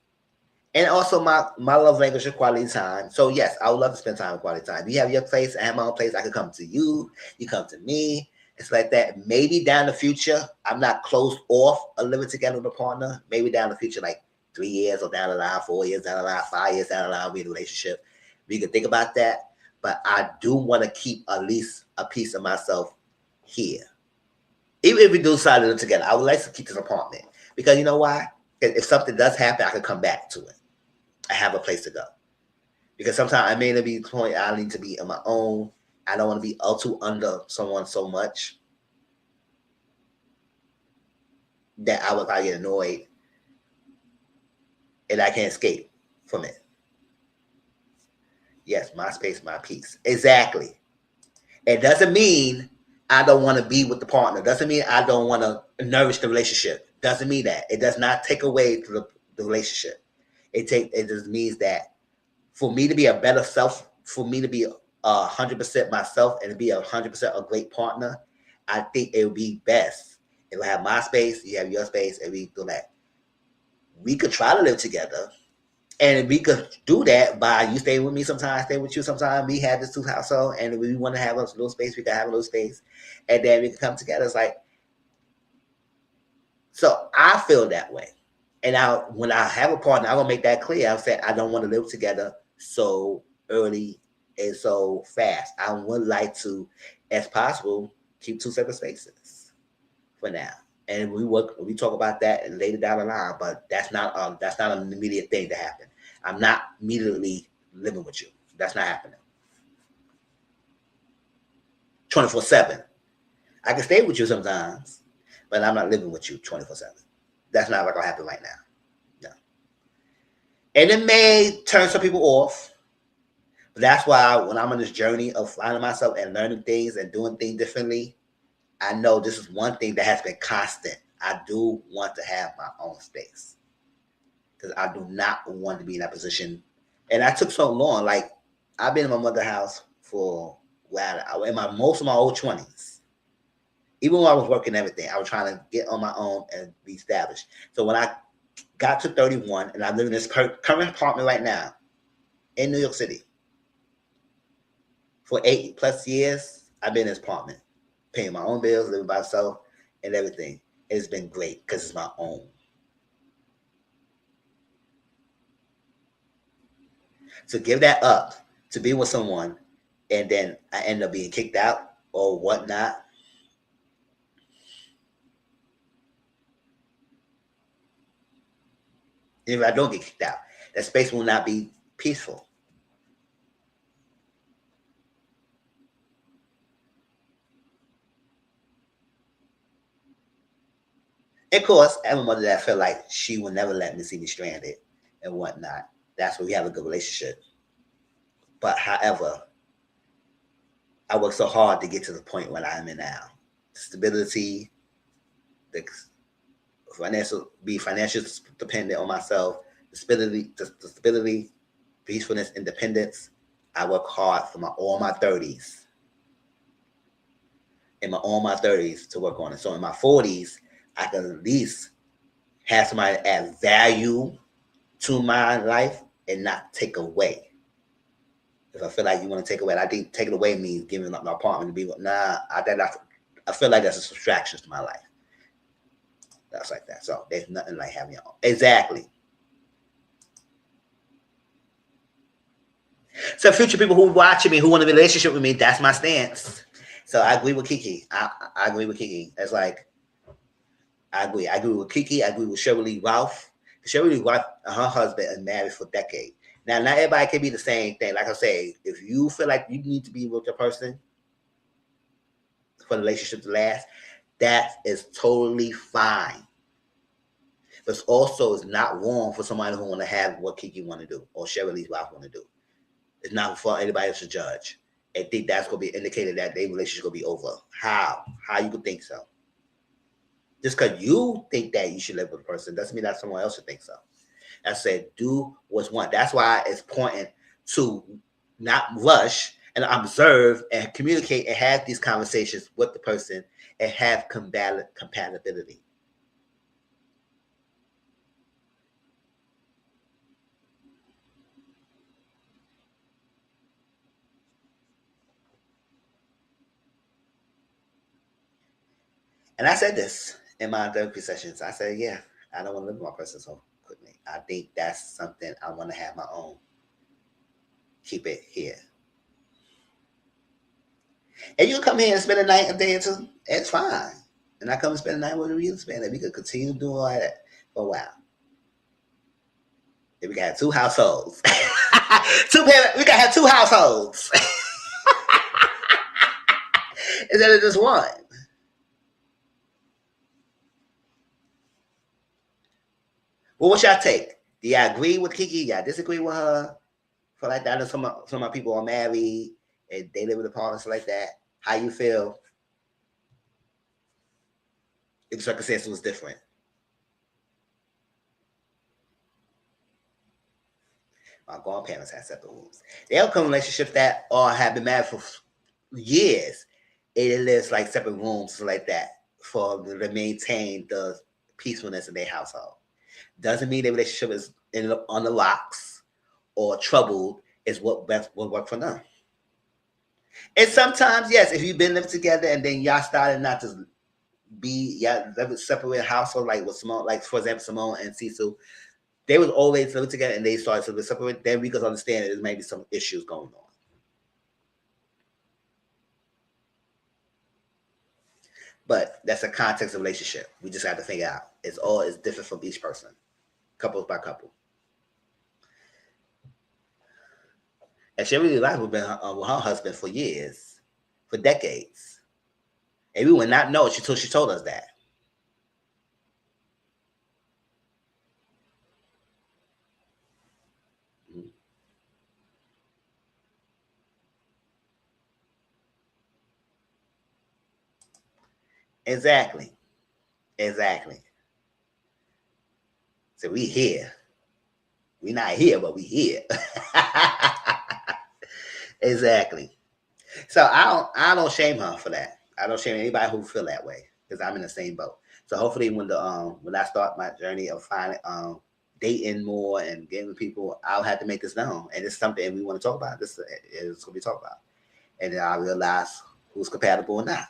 And also my love language is quality time. So yes, I would love to spend time with quality time. You have your place, I have my own place. I could come to you, you come to me. It's like that. Maybe down the future, I'm not closed off of living together with a partner. Maybe down the future, like 3 years or down the line, 4 years down the line, 5 years down the line, we in a relationship. We can think about that. But I do want to keep at least a piece of myself here. Even if we do decide to live together, I would like to keep this apartment. Because you know why? If something does happen, I can come back to it. I have a place to go. Because sometimes I may not be to the point I need to be on my own. I don't want to be too under someone so much that I would probably get annoyed and I can't escape from it. Yes, my space, my peace. Exactly. It doesn't mean I don't want to be with the partner. Doesn't mean I don't want to nourish the relationship. Doesn't mean that. It does not take away the relationship. It just means that for me to be a better self, for me to be 100% myself and to be 100% a great partner, I think it would be best if I have my space, you have your space, and we do that. We could try to live together, and we could do that by you staying with me sometimes, stay with you sometimes. We have this two household, and we want to have a little space. We can have a little space, and then we can come together. It's like, so I feel that way. And when I have a partner, I'm gonna make that clear. I'll say I don't want to live together so early and so fast. I would like to, as possible, keep 2 separate spaces for now. And we talk about that later down the line, but that's not an immediate thing to happen. I'm not immediately living with you. That's not happening. 24/7. I can stay with you sometimes, but I'm not living with you 24/7. That's not gonna happen right now. No. And it may turn some people off. But that's why when I'm on this journey of finding myself and learning things and doing things differently, I know this is one thing that has been constant. I do want to have my own space because I do not want to be in that position. And I took so long. Like I've been in my mother's house for in most of my old 20s. Even when I was working everything, I was trying to get on my own and be established. So when I got to 31 and I live in this current apartment right now in New York City for 8+ years, I've been in this apartment, paying my own bills, living by myself, and everything. It's been great because it's my own. To give that up, to be with someone, and then I end up being kicked out or whatnot. If I don't get kicked out, that space will not be peaceful. Of course, I have a mother that felt like she would never let me see me stranded and whatnot. That's where we have a good relationship. But however, I worked so hard to get to the point where I'm in now. Stability, the financially dependent on myself, the stability, peacefulness, independence. I work hard for all my 30s. In all my 30s to work on it. So in my 40s, I can at least have somebody add value to my life and not take away. If I feel like you want to take away, I think taking away means giving up my apartment to be with. I feel like that's a subtraction to my life. That's like that. So there's nothing like having your own. Exactly. So future people who watching me, who want a relationship with me, that's my stance. So I agree with Keke. I agree with Keke. It's like, I agree. I agree with Keke. I agree with Shirley Ralph. Shirley Ralph and her husband are married for decades. Now, not everybody can be the same thing. Like I say, if you feel like you need to be with a person for the relationship to last, that is totally fine. But also, it's not wrong for somebody who want to have what Keke want to do or Shirley's wife want to do. It's not for anybody else to judge. I think that's going to be indicated that their relationship going to be over. How? How you could think so? Just because you think that you should live with a person doesn't mean that someone else should think so. I said, do what's one. That's why it's important to not rush and observe and communicate and have these conversations with the person and have compatibility. And I said this in my therapy sessions. I said, yeah, I don't want to live with my person so quickly. I think that's something I want to have my own. Keep it here. And you come here and spend a night, a day or two, it's fine. And I come and spend a night with you, spend it. We could continue doing all that for a while. If we got 2 households, we can have 2 households instead of just one. Well, what y'all take? Do y'all agree with Keke? Y'all disagree with her? For like that, I know some of my people are married and they live in apartments like that. How you feel if the circumstance was different? My grandparents had separate rooms. They'll come relationships that or have been married for years. It lives like separate rooms like that for to maintain the peacefulness in their household. Doesn't mean their relationship is on the rocks or troubled. Is what best will work for them. And sometimes, yes, if you've been living together and then y'all started not to be separate household, like with Simone, like for example, Simone and Cecil, they was always living together and they started to live separate. Then we could understand that there may be some issues going on. But that's a context of relationship. We just have to figure out. It's different from each person, couples by couple. And she really liked with her husband for years, for decades. And we would not know it until she told us that. Exactly. So we here. We not here, but we here. Exactly. So I don't shame her for that. I don't shame anybody who feel that way because I'm in the same boat. So hopefully when I start my journey of finding dating more and getting with people, I'll have to make this known. And it's something we want to talk about. This is what we talk about. And then I realize who's compatible or not.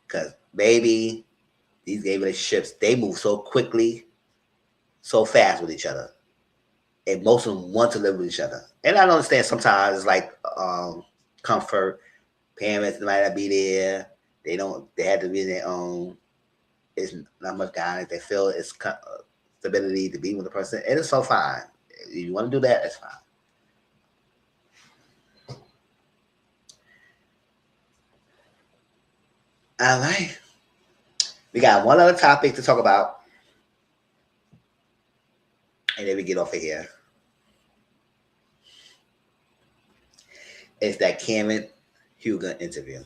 Because baby, these gay relationships, they move so quickly, so fast with each other. And most of them want to live with each other. And I understand sometimes it's like comfort. Parents might not be there. They have to be their own. It's not much guidance. They feel it's stability to be with the person. And it's so fine. If you want to do that, that's fine. All right. We got one other topic to talk about. And then we get off of here. It's that Cameron Hugo interview.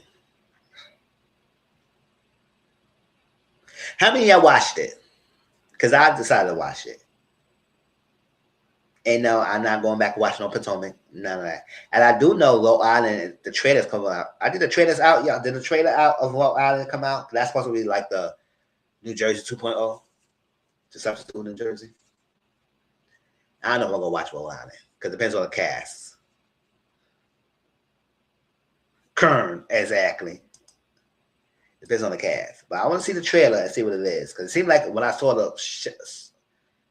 How many of y'all watched it? Because I decided to watch it. And no, I'm not going back and watching no Potomac. None of that. And I do know Rhode Island, the trailers come out. I did the trailers out. Y'all did the trailer out of Rhode Island come out? That's supposed to be like the New Jersey 2.0 to substitute New Jersey. I don't know if I'm going to watch Rhode Island because it depends on the cast. Kern, exactly. Depends on the cast. But I want to see the trailer and see what it is. Because it seemed like when I saw the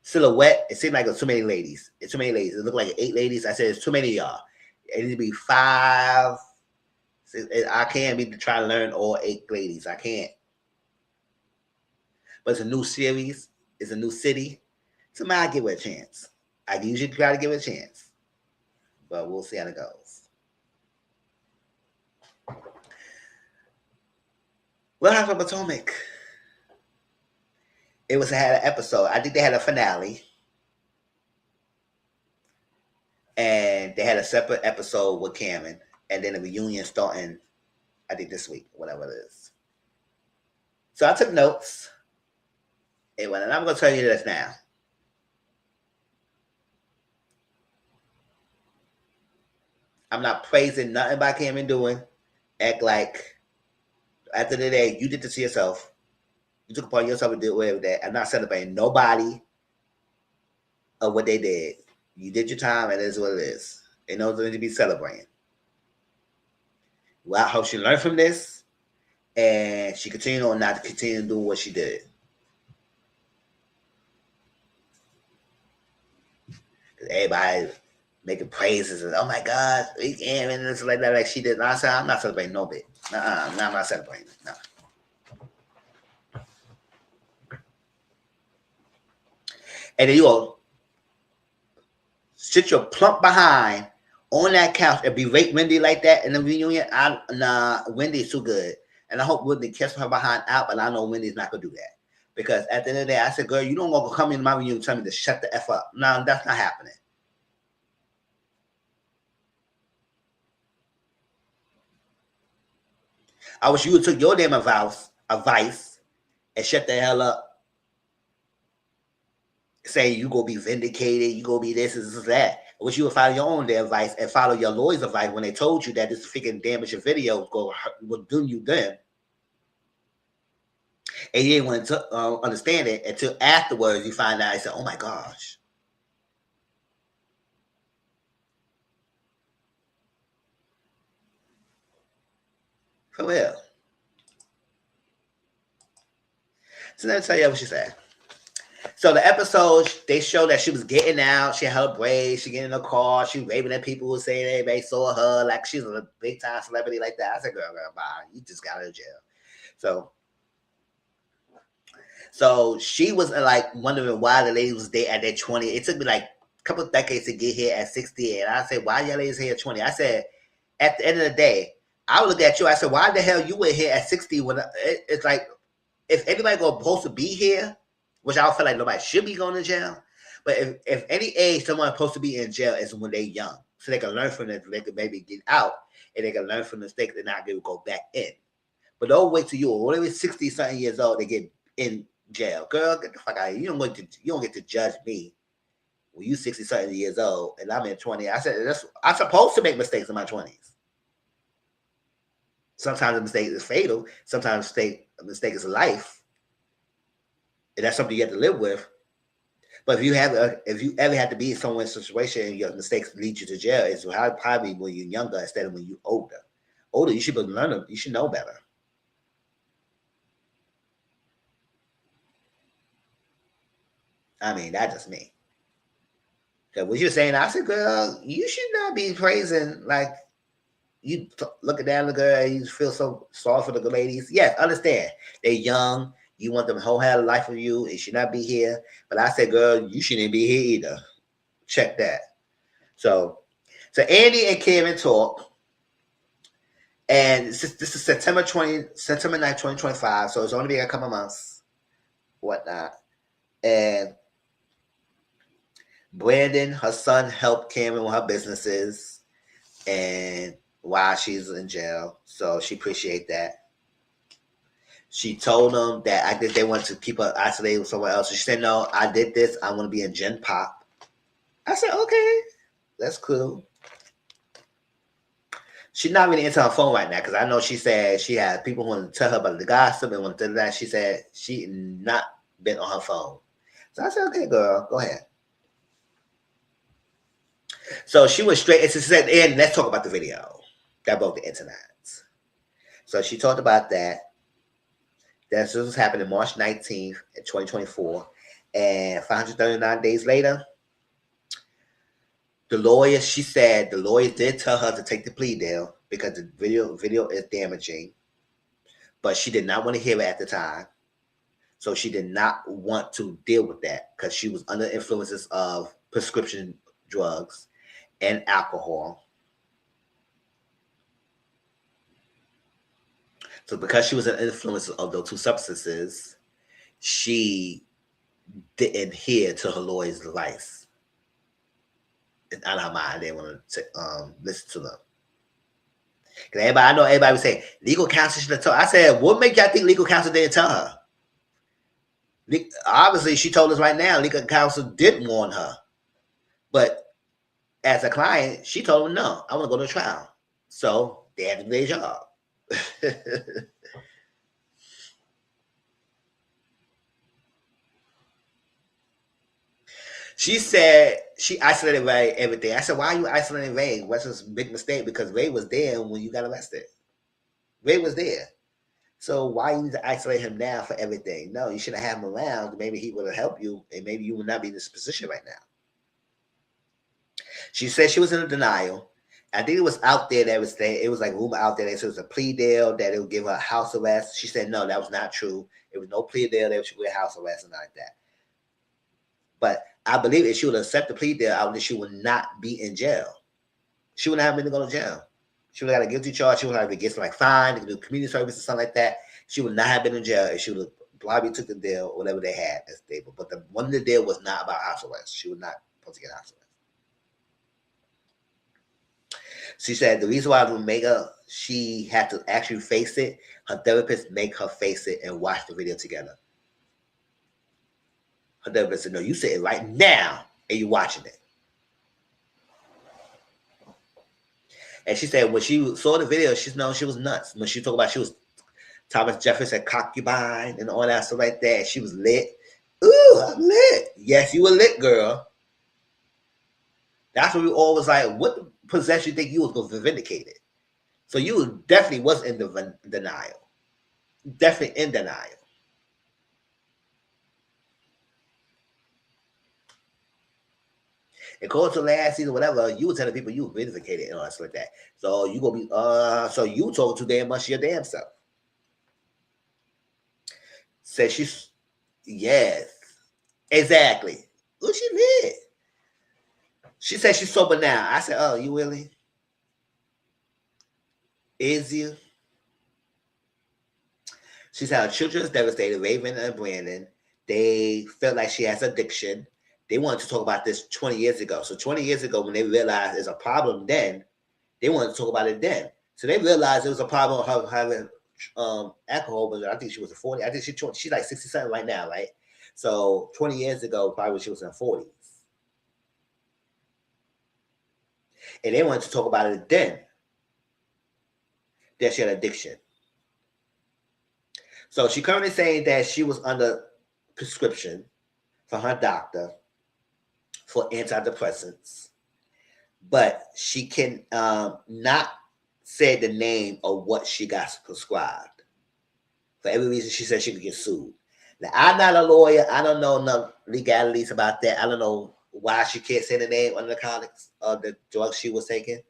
silhouette, it seemed like it was too many ladies. It's too many ladies. It looked like 8 ladies. I said, it's too many of y'all. It needs to be 5. I can't be trying to learn all 8 ladies. I can't. But it's a new series. It's a new city. So I give it a chance. I usually try to give it a chance. But we'll see how it goes. What happened to Potomac? It had an episode. I think they had a finale. And they had a separate episode with Cameron. And then a reunion starting, I think, this week, whatever it is. So I took notes. And I'm going to tell you this now. I'm not praising nothing by Cameron doing. Act like, at the end of the day, you did this to yourself. You took upon yourself to do away with that. I'm not celebrating nobody of what they did. You did your time, and it is what it is. Ain't no nothing to be celebrating. Well, I hope she learned from this, and she continued on not to continue doing what she did. Everybody making praises and, oh my God, we can't, and it's like that, like she did. I said, I'm not celebrating no bit. I'm not celebrating. No. And then you go sit your plump behind on that couch and berate Wendy like that in the reunion. Nah, Wendy's too good. And I hope Wendy catches her behind out, but I know Wendy's not going to do that. Because at the end of the day, I said, girl, you don't want to come into my reunion and tell me to shut the F up. No, that's not happening. I wish you would took your damn advice and shut the hell up. Saying you gonna be vindicated, you gonna be this and that. I wish you would follow your own damn advice and follow your lawyer's advice when they told you that this freaking damage your video will do you then. And you didn't want to understand it until afterwards you find out. I said, oh my gosh. For real. So let me tell you what she said. So the episodes, they show that she was getting out. She had her braids. She getting in the car. She waving at people who saying everybody saw her like she's a big time celebrity like that. I said, girl, bye. You just got out of jail. So she was like wondering why the lady was there at that 20. It took me like a couple of decades to get here at 60. And I said, why y'all ladies here at 20? I said, at the end of the day, I would look at you. I said, why the hell you were here at 60? When it's like, if anybody supposed to be here, which I don't feel like nobody should be going to jail. But if any age someone's supposed to be in jail is when they're young. So they can learn from it, they can maybe get out. and they can learn from the mistakes and not go back in. But don't wait till you're whatever 60-something years old, they get in jail. Girl, get the fuck out of here. You don't get to judge me when you 60-something years old and I'm in 20. I said I'm supposed to make mistakes in my 20s. Sometimes a mistake is fatal. Sometimes a mistake is life. And that's something you have to live with. But if you ever have to be in someone's situation and your mistakes lead you to jail, it's probably when you're younger instead of when you're older. Older, you should be learning. You should know better. I mean, that's just me. Because what you're saying, I said, girl, you should not be praising like you looking down the girl. You feel so sorry for the ladies. Yes, understand. They're young. You want them whole hell life of you. It should not be here. But I said, girl, you shouldn't be here either. Check that. So Andy and Karen talk. And this is September 9th, 2025. So it's only been a couple months, whatnot. And Brandon, her son, helped Cameron with her businesses and while she's in jail. So she appreciate that. She told them that I think they want to keep her isolated with someone else. So she said, no, I did this. I want to be in Gen Pop. I said, okay, that's cool. She's not really into her phone right now because I know she said she had people who want to tell her about the gossip and want to do that. She said she not been on her phone. So I said, okay, girl, go ahead. So she went straight and she said, and let's talk about the video that broke the internet. So she talked about that. This was happening March 19th, 2024. And 539 days later, she said the lawyers did tell her to take the plea deal because the video is damaging. But she did not want to hear it at the time. So she did not want to deal with that because she was under influences of prescription drugs and alcohol. So because she was an influence of those two substances, she didn't adhere to her lawyer's advice. It's out of her mind. They didn't want to listen to them. Because I know everybody would say, legal counsel should have told her. I said, what make y'all think legal counsel didn't tell her? Obviously, she told us right now, legal counsel did warn her. But as a client, she told them, no, I want to go to trial. So they had to do their job. She said she isolated Ray everything. I said, why are you isolating Ray? What's this big mistake? Because Ray was there when you got arrested. Ray was there. So why you need to isolate him now for everything? No, you shouldn't have him around. Maybe he would have helped you, and maybe you would not be in this position right now. She said she was in a denial. I think it was out there that was saying, it was like rumor out there that it was a plea deal that it would give her house arrest. She said, no, that was not true. It was no plea deal that she would house arrest and like that. But I believe if she would accept the plea deal, she would not be in jail. She would not have been to go to jail. She would have got a guilty charge. She would have to get like fined, do community service or something like that. She would not have been in jail if she would have probably took the deal or whatever they had as stable. But the one of the deal was not about house arrest. She was not supposed to get house arrest. She said the reason why she had to actually face it, her therapist make her face it and watch the video together. Her therapist said, no, you say it right now and you're watching it. And she said when she saw the video, she was nuts. When she talked about she was Thomas Jefferson concubine and all that stuff like that, she was lit. Ooh, I'm lit. Yes, you were lit, girl. That's what we always like. What possession you think you was going to vindicate it? So you definitely was in denial. Definitely in denial. According to last season, whatever, you were telling people you were vindicated and all that like that. So you gonna be so you talking too damn much to your damn self. Said she's yes. Exactly. Look, she did. She said she's sober now. I said, oh, you really? Is you? She said her children is devastated, Raven and Brandon. They felt like she has addiction. They wanted to talk about this 20 years ago. So 20 years ago, when they realized there's a problem then, they wanted to talk about it then. So they realized it was a problem of her having alcohol, but I think she was a 40. I think she's like 60 something right now, right? So 20 years ago, probably she was in her 40s. And they wanted to talk about it then, that she had addiction. So she currently saying that she was under prescription from her doctor for antidepressants, but she can not say the name of what she got prescribed. For every reason, she said she could get sued. Now, I'm not a lawyer. I don't know enough legalities about that. I don't know why she can't say the name of the narcotics or the drugs she was taking.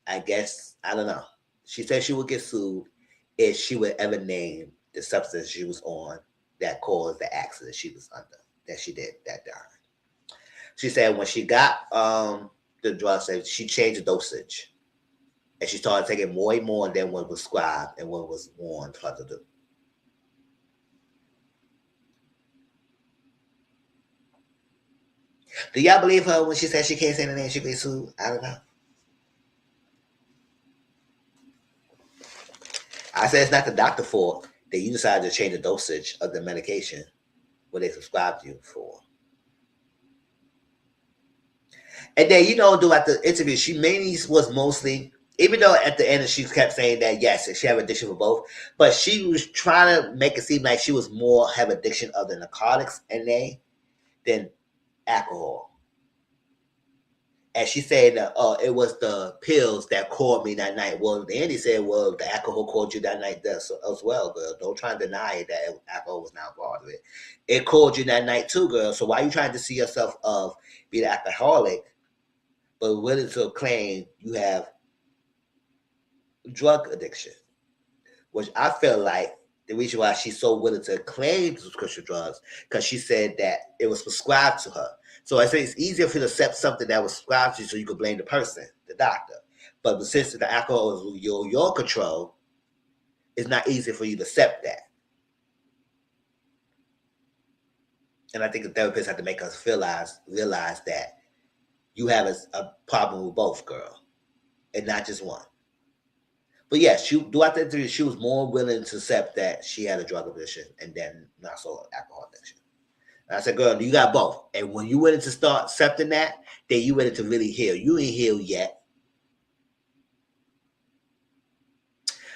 I guess, I don't know. She said she would get sued if she would ever name the substance she was on that caused the accident she was under, that she did that time. She said when she got the drugs, she changed the dosage. And she started taking more and more than what was prescribed and what was warned her to do. Do y'all believe her when she said she can't say the name she get sued? I don't know. I said it's not the doctor's fault that you decided to change the dosage of the medication what they prescribed you for. And then, throughout the interview, she mainly was mostly, even though at the end she kept saying that, yes, she have addiction for both, but she was trying to make it seem like she was more have addiction of the narcotics than alcohol. And she said that it was the pills that called me that night. Well, Andy said, well, the alcohol called you that night as well, girl. Don't try and deny that alcohol was not part of it. It called you that night too, girl. So why are you trying to see yourself of being an alcoholic, but willing to claim you have drug addiction? Which I feel like the reason why she's so willing to claim prescription drugs, because she said that it was prescribed to her. So I say it's easier for you to accept something that was prescribed to you so you could blame the person, the doctor. But since the alcohol is your control, it's not easy for you to accept that. And I think the therapist had to make us realize that you have a problem with both, girl, and not just one. But yes, throughout the interview, she was more willing to accept that she had a drug addiction and then not so alcohol addiction. And I said, girl, you got both. And when you willing to start accepting that, then you willing to really heal. You ain't healed yet.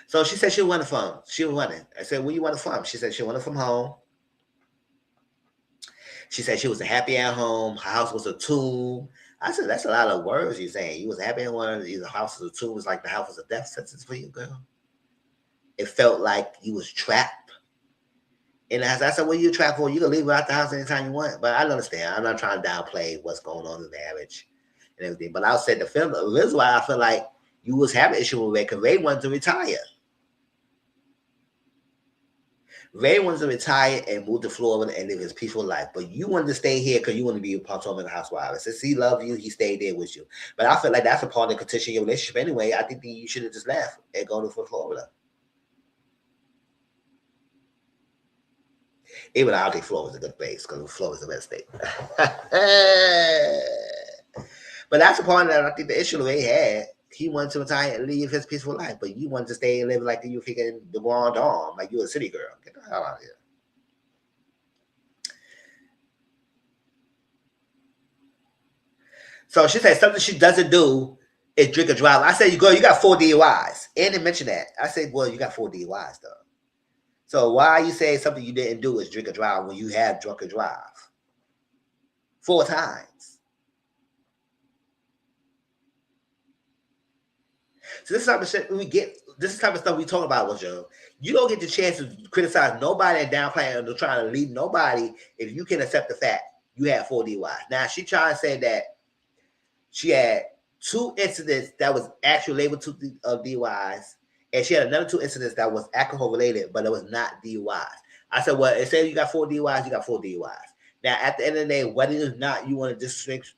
So she said she wanted from. She was running. I said, where you want it from? She said she wanted from home. She said she was happy at home. Her house was a tomb. I said, that's a lot of words you're saying. You was happy at home. The house was a tomb. It was like the house was a death sentence for you, girl. It felt like you was trapped. And as I said, what are you trapped for? You can leave out the house anytime you want. But I understand. I'm not trying to downplay what's going on in marriage and everything. But I said the reason why I feel like you was having an issue with Ray, because Ray wanted to retire. Ray wanted to retire and move to Florida and live his peaceful life. But you wanted to stay here because you want to be a part of the housewife. Since he loved you, he stayed there with you. But I feel like that's a part of the contention of your relationship anyway. I think that you should have just left and gone to Florida. Even though I don't think Florida's a good place because Florida's a best state. But that's a part that I think the issue Ray had. He wanted to retire and live his peaceful life, but you wanted to stay and live like you freaking the Grand Dame, like you a city girl. Get the hell out of here. So she said something she doesn't do is drink and drive. I said, girl, you got 4 DUIs. And they mentioned that. I said, well, you got 4 DUIs though. So why are you saying something you didn't do is drink and drive when you have drunk and drive? 4 times. So this type of shit this is type of stuff we talk about with Joe. You don't get the chance to criticize nobody and downplay or try to lead nobody if you can accept the fact you had 4 DUIs. Now she tried to say that she had 2 incidents that was actually labeled to DUIs, and she had another 2 incidents that was alcohol related, but it was not DUIs. I said, well, it said you got 4 DUIs, you got 4 DUIs. Now, at the end of the day, whether or not you want to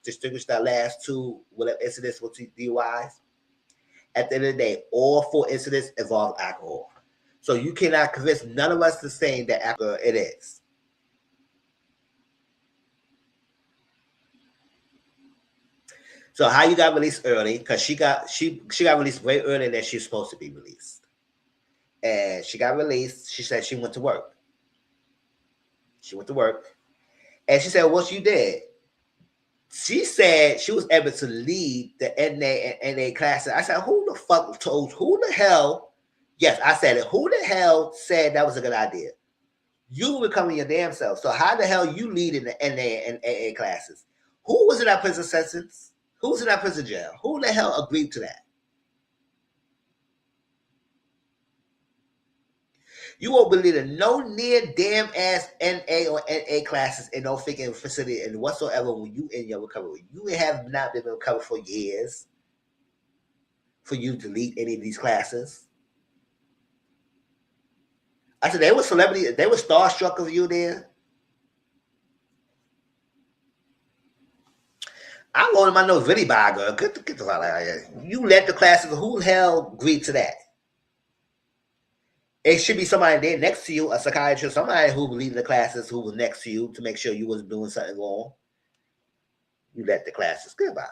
distinguish that last 2 whatever incidents with DUIs, at the end of the day, all 4 incidents involve alcohol. So you cannot convince none of us to say that alcohol it is. So how you got released early? Because she got released way earlier than she's supposed to be released. And she got released. She said she went to work. She went to work. And she said, what you did? She said she was able to lead the NA and NA classes. I said, who the hell? Yes, I said it. Who the hell said that was a good idea? You recovering your damn self. So how the hell you leading the NA and AA classes? Who was in that prison sentence? Who was in that prison jail? Who the hell agreed to that? You won't believe it. No near damn ass NA or NA classes in no freaking facility and whatsoever when you in your recovery. You have not been in recovery for years for you to lead any of these classes. I said, they were celebrity, they were starstruck of you there. I'm going to my nose really by girl. Get the hell out of here. You led the classes. Who the hell agreed to that? It should be somebody there next to you, a psychiatrist, somebody who was leading the classes, who was next to you to make sure you wasn't doing something wrong. You led the classes. Goodbye.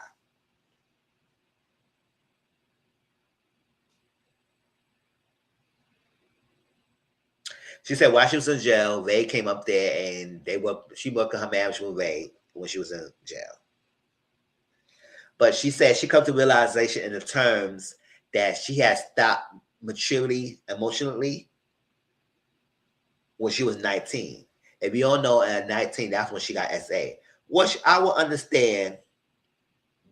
She said while she was in jail, Ray came up there and she worked on her marriage with Ray when she was in jail. But she said she come to realization in the terms that she had stopped maturity emotionally when she was 19. And we all know at 19, that's when she got SA. Which I will understand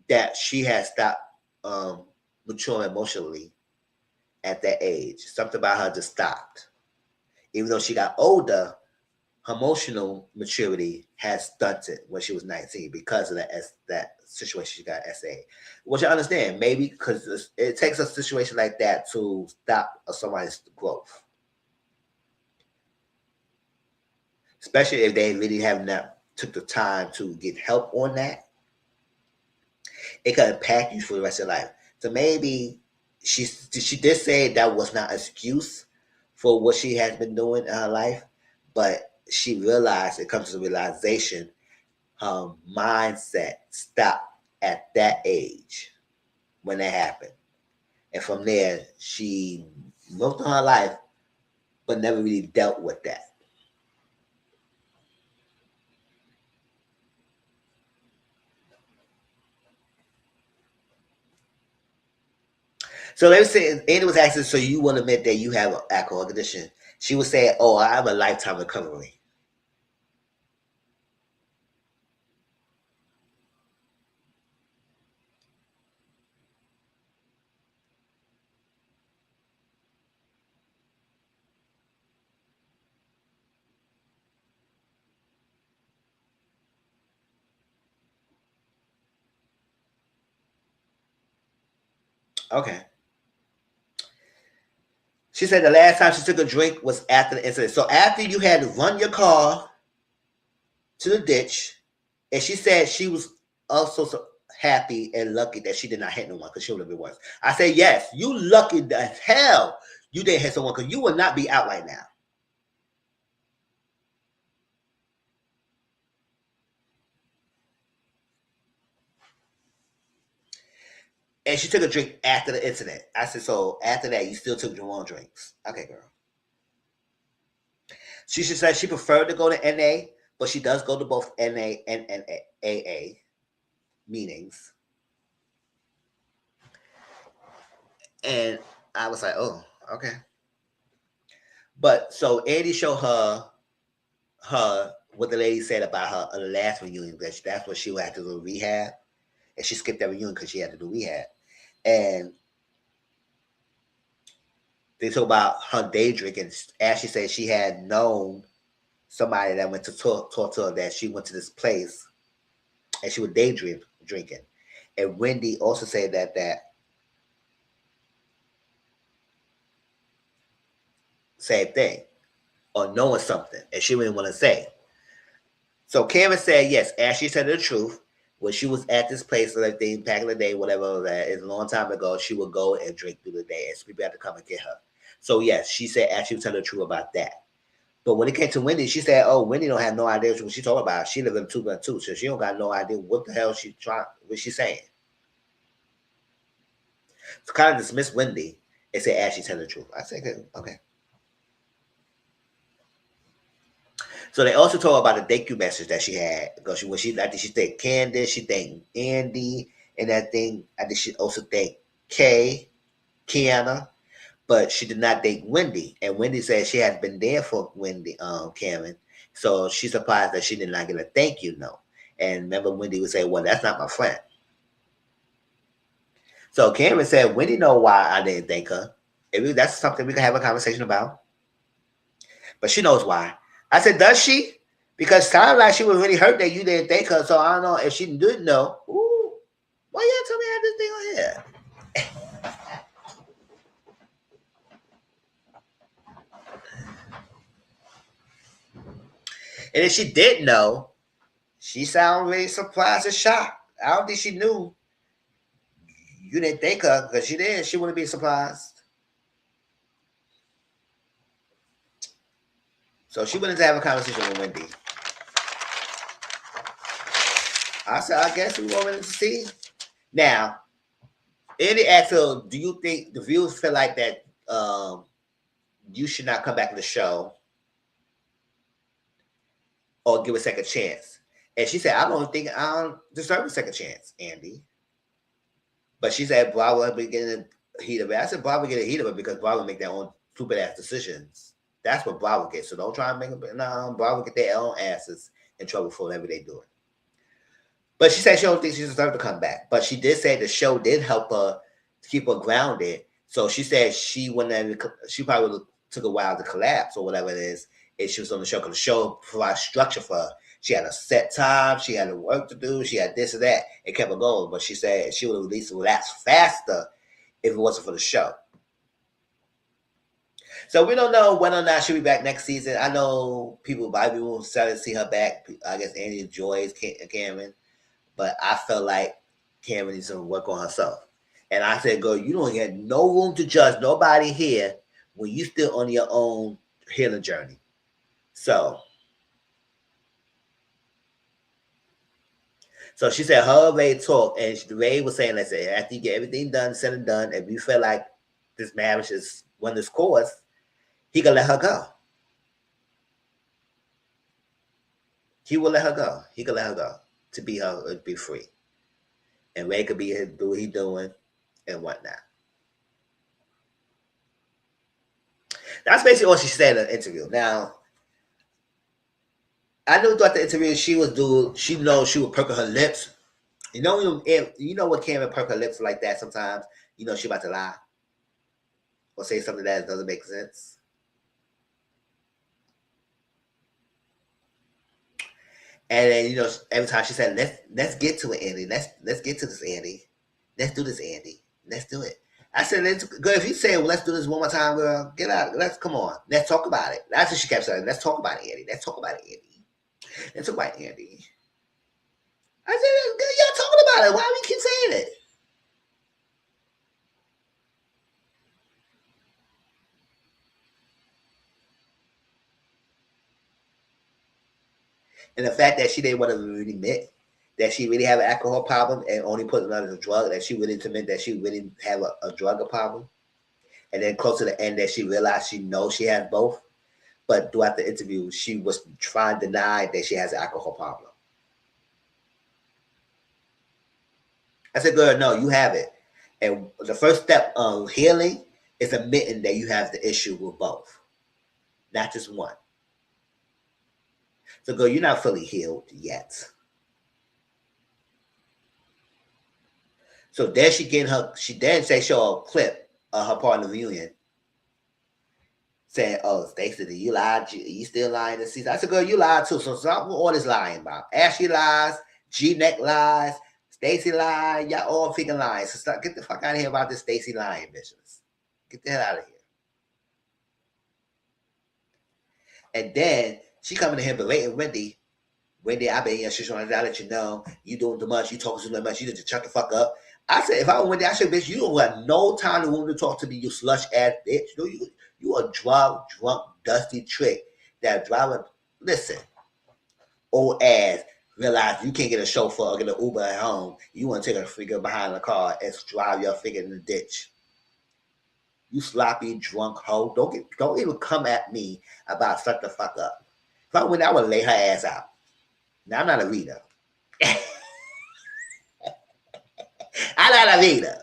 that she had stopped maturing emotionally at that age. Something about her just stopped. Even though she got older, her emotional maturity has stunted when she was 19 because of that situation she got SA. Which I understand, maybe because it takes a situation like that to stop somebody's growth. Especially if they really have not took the time to get help on that. It could impact you for the rest of your life. So maybe she did say that was not an excuse for what she has been doing in her life, but she realized, it comes to the realization, her mindset stopped at that age when that happened. And from there, she moved on her life, but never really dealt with that. So let's say Andy was asking, so you will admit that you have an alcohol addiction? She would say, oh, I have a lifetime recovery. Okay. She said the last time she took a drink was after the incident. So after you had to run your car to the ditch, and she said she was also so happy and lucky that she did not hit no one because she would have been worse. I said, yes, you lucky the hell you didn't hit someone because you would not be out right now. And she took a drink after the incident. I said, so after that, you still took your own drinks. Okay, girl. She said she preferred to go to NA, but she does go to both NA and AA meetings. And I was like, oh, okay. But so Andy showed her what the lady said about her last reunion. That's what she had to do rehab. And she skipped that reunion because she had to do rehab. And they talk about her day drinking. As she said, she had known somebody that went to talk to her that she went to this place and she was day drinking. And Wendy also said that same thing, or knowing something, and she didn't want to say. So Karen said, yes, Ashley said the truth. When she was at this place, like back in the day, whatever that is, a long time ago, she would go and drink through the day, and people had to come and get her. So yes, she said Ashley was telling the truth about that. But when it came to Wendy, she said, "Oh, Wendy don't have no idea what she talking about. She live in 212, so she don't got no idea what the hell what she's saying." to kind of dismiss Wendy and say Ashley tell the truth. I said, okay. So they also told about the thank you message that she had because I think she thanked Candace, she thanked Andy, and I think she also thanked Kay, Kiana, but she did not thank Wendy. And Wendy said she has been there for Wendy, Karen. So she's surprised that she did not get a thank you note. And remember, Wendy would say, "Well, that's not my friend." So Karen said, "Wendy know why I didn't thank her. That's something we can have a conversation about." But she knows why. I said, does she? Because it sounded like she was really hurt that you didn't thank her. So I don't know if she didn't know. Ooh, why you tell me I had this thing on here? And if she did know, she sounded really surprised and shocked. I don't think she knew you didn't thank her because she did. She wouldn't be surprised. So she wanted to have a conversation with Wendy. I said, I guess we wanted to see. Now, Andy asked her, do you think the viewers feel like that you should not come back to the show or give a second chance? And she said, I don't deserve a second chance, Andy. But she said, Bravo will be getting heat of it. I said, Bravo get a heat of it because Bravo make their own stupid ass decisions. That's what Bravo gets. So don't try and make it. No, Bravo get their own asses in trouble for whatever they do. But she said she don't think she deserved to come back. But she did say the show did help her to keep her grounded. So she said she probably took a while to collapse or whatever it is if she was on the show, because the show provides structure for her. She had a set time, she had work to do, she had this or that. It kept her going. But she said she would have at least relaxed faster if it wasn't for the show. So we don't know whether or not she'll be back next season. I know people will start to see her back. I guess Andy enjoys Cameron. But I felt like Cameron needs to work on herself. And I said, girl, you don't get no room to judge nobody here when you still on your own healing journey. So she said her Ray talked, and Ray was saying, let's say, after you get everything done, said and done, if you feel like this marriage is run this course, he can let her go. He will let her go. He can let her go to be her, be free. And Ray could be do what he's doing and whatnot. That's basically all she said in the interview. Now, I knew throughout the interview she knows she would perk her lips. You know what Cameron perk her lips like that sometimes, you know she about to lie. Or say something that doesn't make sense. And then, every time she said, let's get to it, Andy. Let's get to this, Andy. Let's do this, Andy. Let's do it. I said, girl, if you say, well, let's do this one more time, girl, get out. Come on. Let's talk about it. That's what she kept saying. Let's talk about it, Andy. Let's talk about it, Andy. Let's talk about it, Andy. I said, girl, y'all talking about it. Why do we keep saying it? And the fact that she didn't want to really admit that she really have an alcohol problem and only put another drug, that she really admit that she really have a drug problem. And then close to the end that she realized she knows she has both. But throughout the interview, she was trying to deny that she has an alcohol problem. I said, girl, no, you have it. And the first step of healing is admitting that you have the issue with both, not just one. So, girl, you're not fully healed yet. So then she then show a clip of her partner reunion saying, oh, Stacey, you lied? You still lying this season? I said, girl, you lied too. So stop all this lying about. Ashley lies, G-Neck lies, Stacey lied, y'all all freaking lying. So get the fuck out of here about this Stacey lying business. Get the hell out of here. And then she coming to him berating Wendy. Wendy, I been here. She's trying to let you know you doing too much. You talking too much. You need to shut the fuck up. I said, if I were Wendy, I said, bitch, you don't have no time to talk to me, you slush ass bitch. You a drunk, dusty trick that driving. Listen, old ass. realize you can't get a chauffeur or get an Uber at home. You want to take a figure behind the car and drive your figure in the ditch. You sloppy drunk hoe. Don't even come at me about shut the fuck up. If I went, I would lay her ass out. Now I'm not a reader. I'm not a reader.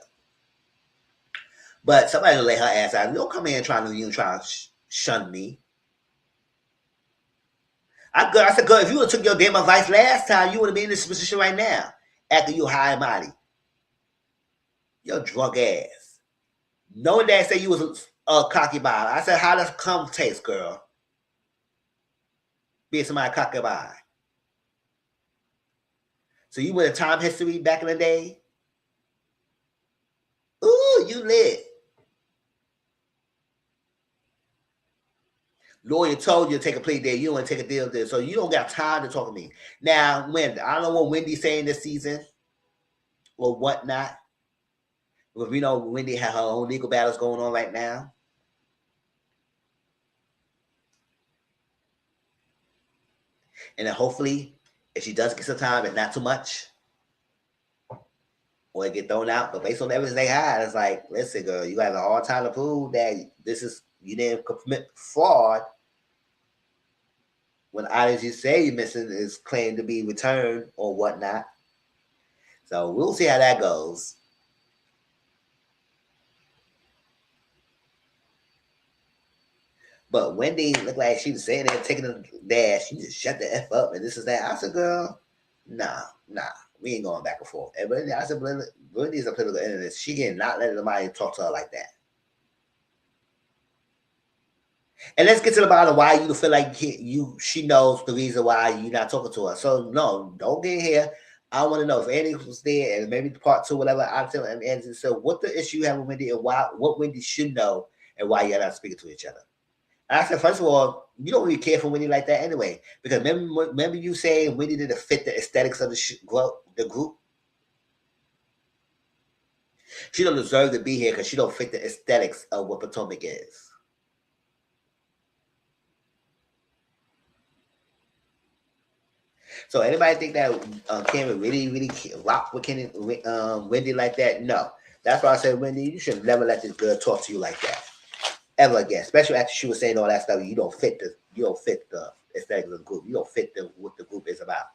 But somebody will lay her ass out. Don't come in trying to shun me. I said, girl, if you would have took your damn advice last time, you would have been in this position right now. After you high and mighty. Your drunk ass. Knowing that say you was a cocky bottle. I said, how does cum taste, girl? Being somebody cocky bottle. So you went to time history back in the day? Ooh, you lit. Lawyer told you to take a plea deal. You don't want to take a deal there. So you don't got time to talk to me. Now, Wendy, I don't know what Wendy's saying this season or whatnot. But we know Wendy has her own legal battles going on right now. And then hopefully, if she does get some time, it's not too much. Or it get thrown out. But based on everything they had, it's like, listen, girl, you have a hard time to prove that you didn't commit fraud when items you say you're missing is claimed to be returned or whatnot. So we'll see how that goes. But Wendy looked like she was saying that, taking a dash. She just shut the F up and this is that. I said, girl, nah. We ain't going back and forth. And Wendy, I said, Wendy's a political enemy. She can not let nobody talk to her like that. And let's get to the bottom of why you feel like she knows the reason why you're not talking to her. So no, don't get here. I want to know if Andy was there and maybe part 2, whatever. I'll tell him and so what the issue you have with Wendy and what Wendy should know and why you're not speaking to each other. And I said, first of all, you don't really care for Wendy like that anyway. Because remember you saying Wendy didn't fit the aesthetics of the group? She don't deserve to be here because she don't fit the aesthetics of what Potomac is. So anybody think that Cameron really rock with Wendy like that? No. That's why I said, Wendy, you should never let this girl talk to you like that. Ever again. Especially after she was saying all that stuff. You don't fit the aesthetic of the group. You don't fit what the group is about.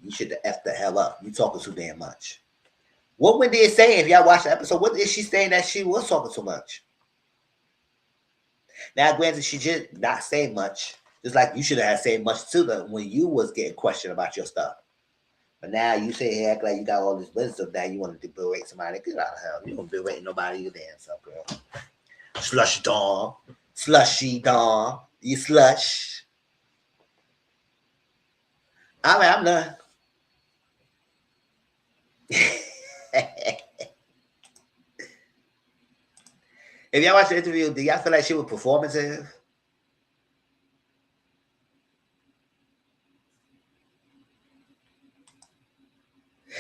You should F the hell up. You talking too damn much. What Wendy is saying, if y'all watch the episode, what is she saying that she was talking too much? Now, granted, she did not say much. Just like you should have said much to them when you was getting questioned about your stuff. But now you say, hey, act like you got all this wisdom. Now you want to berate somebody. Get out of hell. You don't berate nobody. You damn self, girl. Slushy dong. You slush. All right, I'm done. If y'all watch the interview, do y'all feel like she was performative?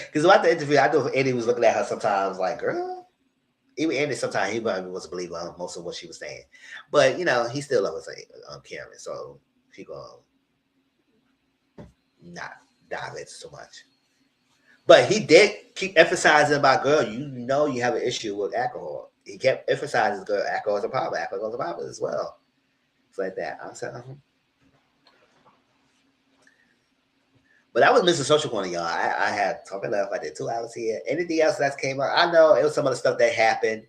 Because about the interview, I know Eddie was looking at her sometimes like, girl. Even Andy, sometimes he probably wasn't believing most of what she was saying. But, he still loves Karen. So she going to not dive into so much. But he did keep emphasizing about, girl, you have an issue with alcohol. He kept emphasizing, girl, alcohol is a problem. Alcohol is a problem as well. It's like that. I said, But that was Mr. Social Corner, y'all. I had talking enough. I did 2 hours here. Anything else that came up? I know it was some of the stuff that happened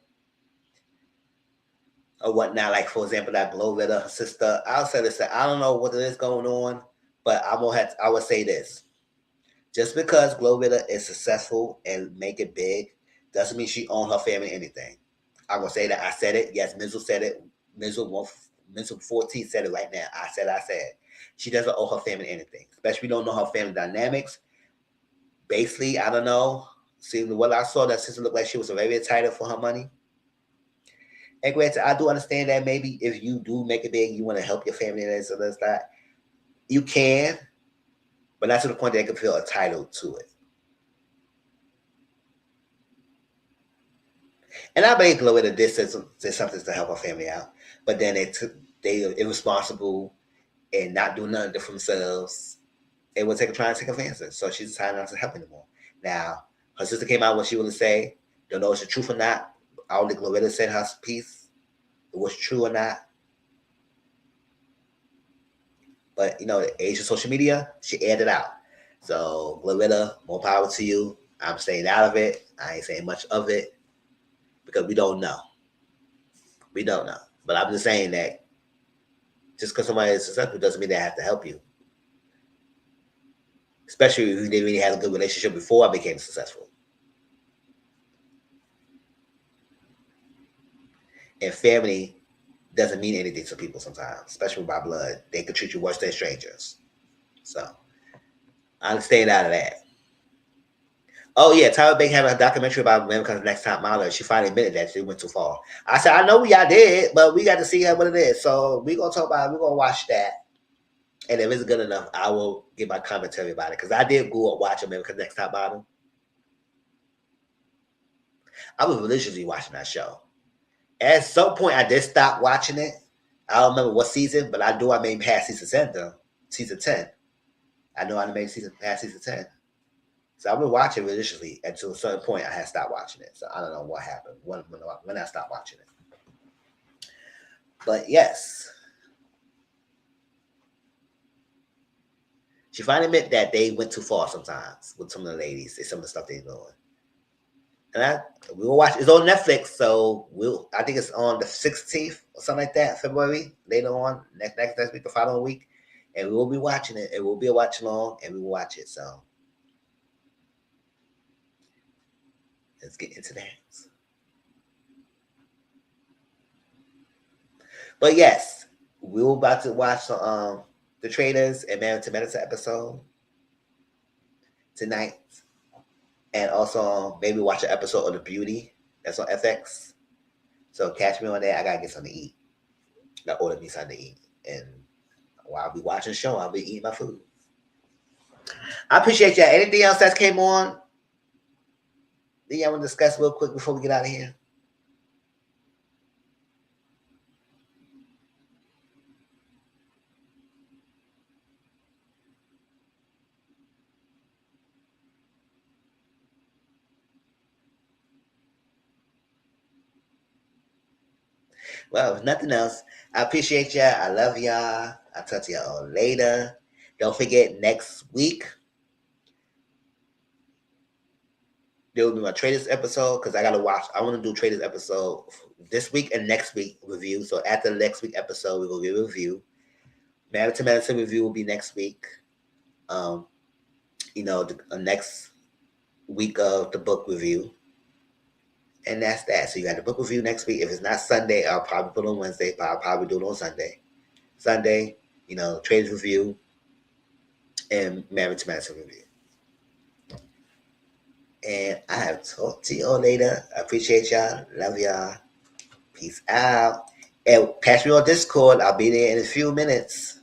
or whatnot. Like, for example, that Gloria, her sister. I'll say this. I don't know what is going on, but I would say this. Just because Gloria is successful and make it big doesn't mean she own her family anything. I'm going to say that. I said it. Yes, Mizzle said it. Mizzle 14 said it right now. I said. She doesn't owe her family anything. Especially we don't know her family dynamics. Basically, I don't know. See, what I saw, that sister looked like she was very entitled for her money. And granted, I do understand that maybe if you do make it big, you want to help your family and this or that. You can. But not to the point that they can feel entitled to it. And I believe Gloria did say something to help her family out. But then they irresponsible and not do nothing for themselves, and will trying to take offense. So she decided not to help anymore. Now, her sister came out what she wanted to say. Don't know if it's the truth or not. I don't think Loretta said her piece. It was true or not. But, the age of social media, she aired it out. So, Loretta, more power to you. I'm staying out of it. I ain't saying much of it because we don't know. We don't know. But I'm just saying that just because somebody is successful doesn't mean they have to help you. Especially if they really had a good relationship before I became successful. And family doesn't mean anything to people sometimes, especially by blood. They could treat you worse than strangers. So I'm staying out of that. Oh yeah, Tyra Banks had a documentary about America's Next Top Model. She finally admitted that she went too far. I said, I know y'all did, but we got to see what it is. So we're gonna talk about it. We're gonna watch that. And if it's good enough, I will give my commentary about it. Because I did go up watch America's Next Top Model. I was religiously watching that show. At some point, I did stop watching it. I don't remember what season, but I knew I made past season 10, though. Season 10. I know I made past season 10. So I've been watching religiously until a certain point I had stopped watching it. So I don't know what happened when I stopped watching it. But yes. She finally admitted that they went too far sometimes with some of the ladies and some of the stuff they're doing. And we'll watch. It's on Netflix, so I think it's on the 16th or something like that, February. Later on, next week, the following week, and we will be watching it. It will be a watch along, and we will watch it. So let's get into that. But yes, we were about to watch the Traitors and Married to Medicine episode tonight. And also maybe watch an episode of The Beauty that's on FX. So catch me on there. I gotta get something to eat. I order me something to eat. And while I'll be watching the show, I'll be eating my food. I appreciate y'all. Anything else that came on? Then y'all want to discuss real quick before we get out of here? Well, if nothing else, I appreciate y'all. I love y'all. I'll talk to y'all later. Don't forget, next week, there will be my Traders episode because I got to watch. I want to do Traders episode this week and next week review. So after the next week episode, we will do a review. Married to Medicine review will be next week. The next week of the book review. And that's that. So you got the book review next week. If it's not Sunday, I'll probably put it on Wednesday, but I'll probably do it on Sunday. Sunday, Traders review and Married to Medicine review. And I have talked to y'all later. I appreciate y'all. Love y'all. Peace out. And catch me on Discord. I'll be there in a few minutes.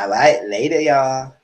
All right, later, y'all.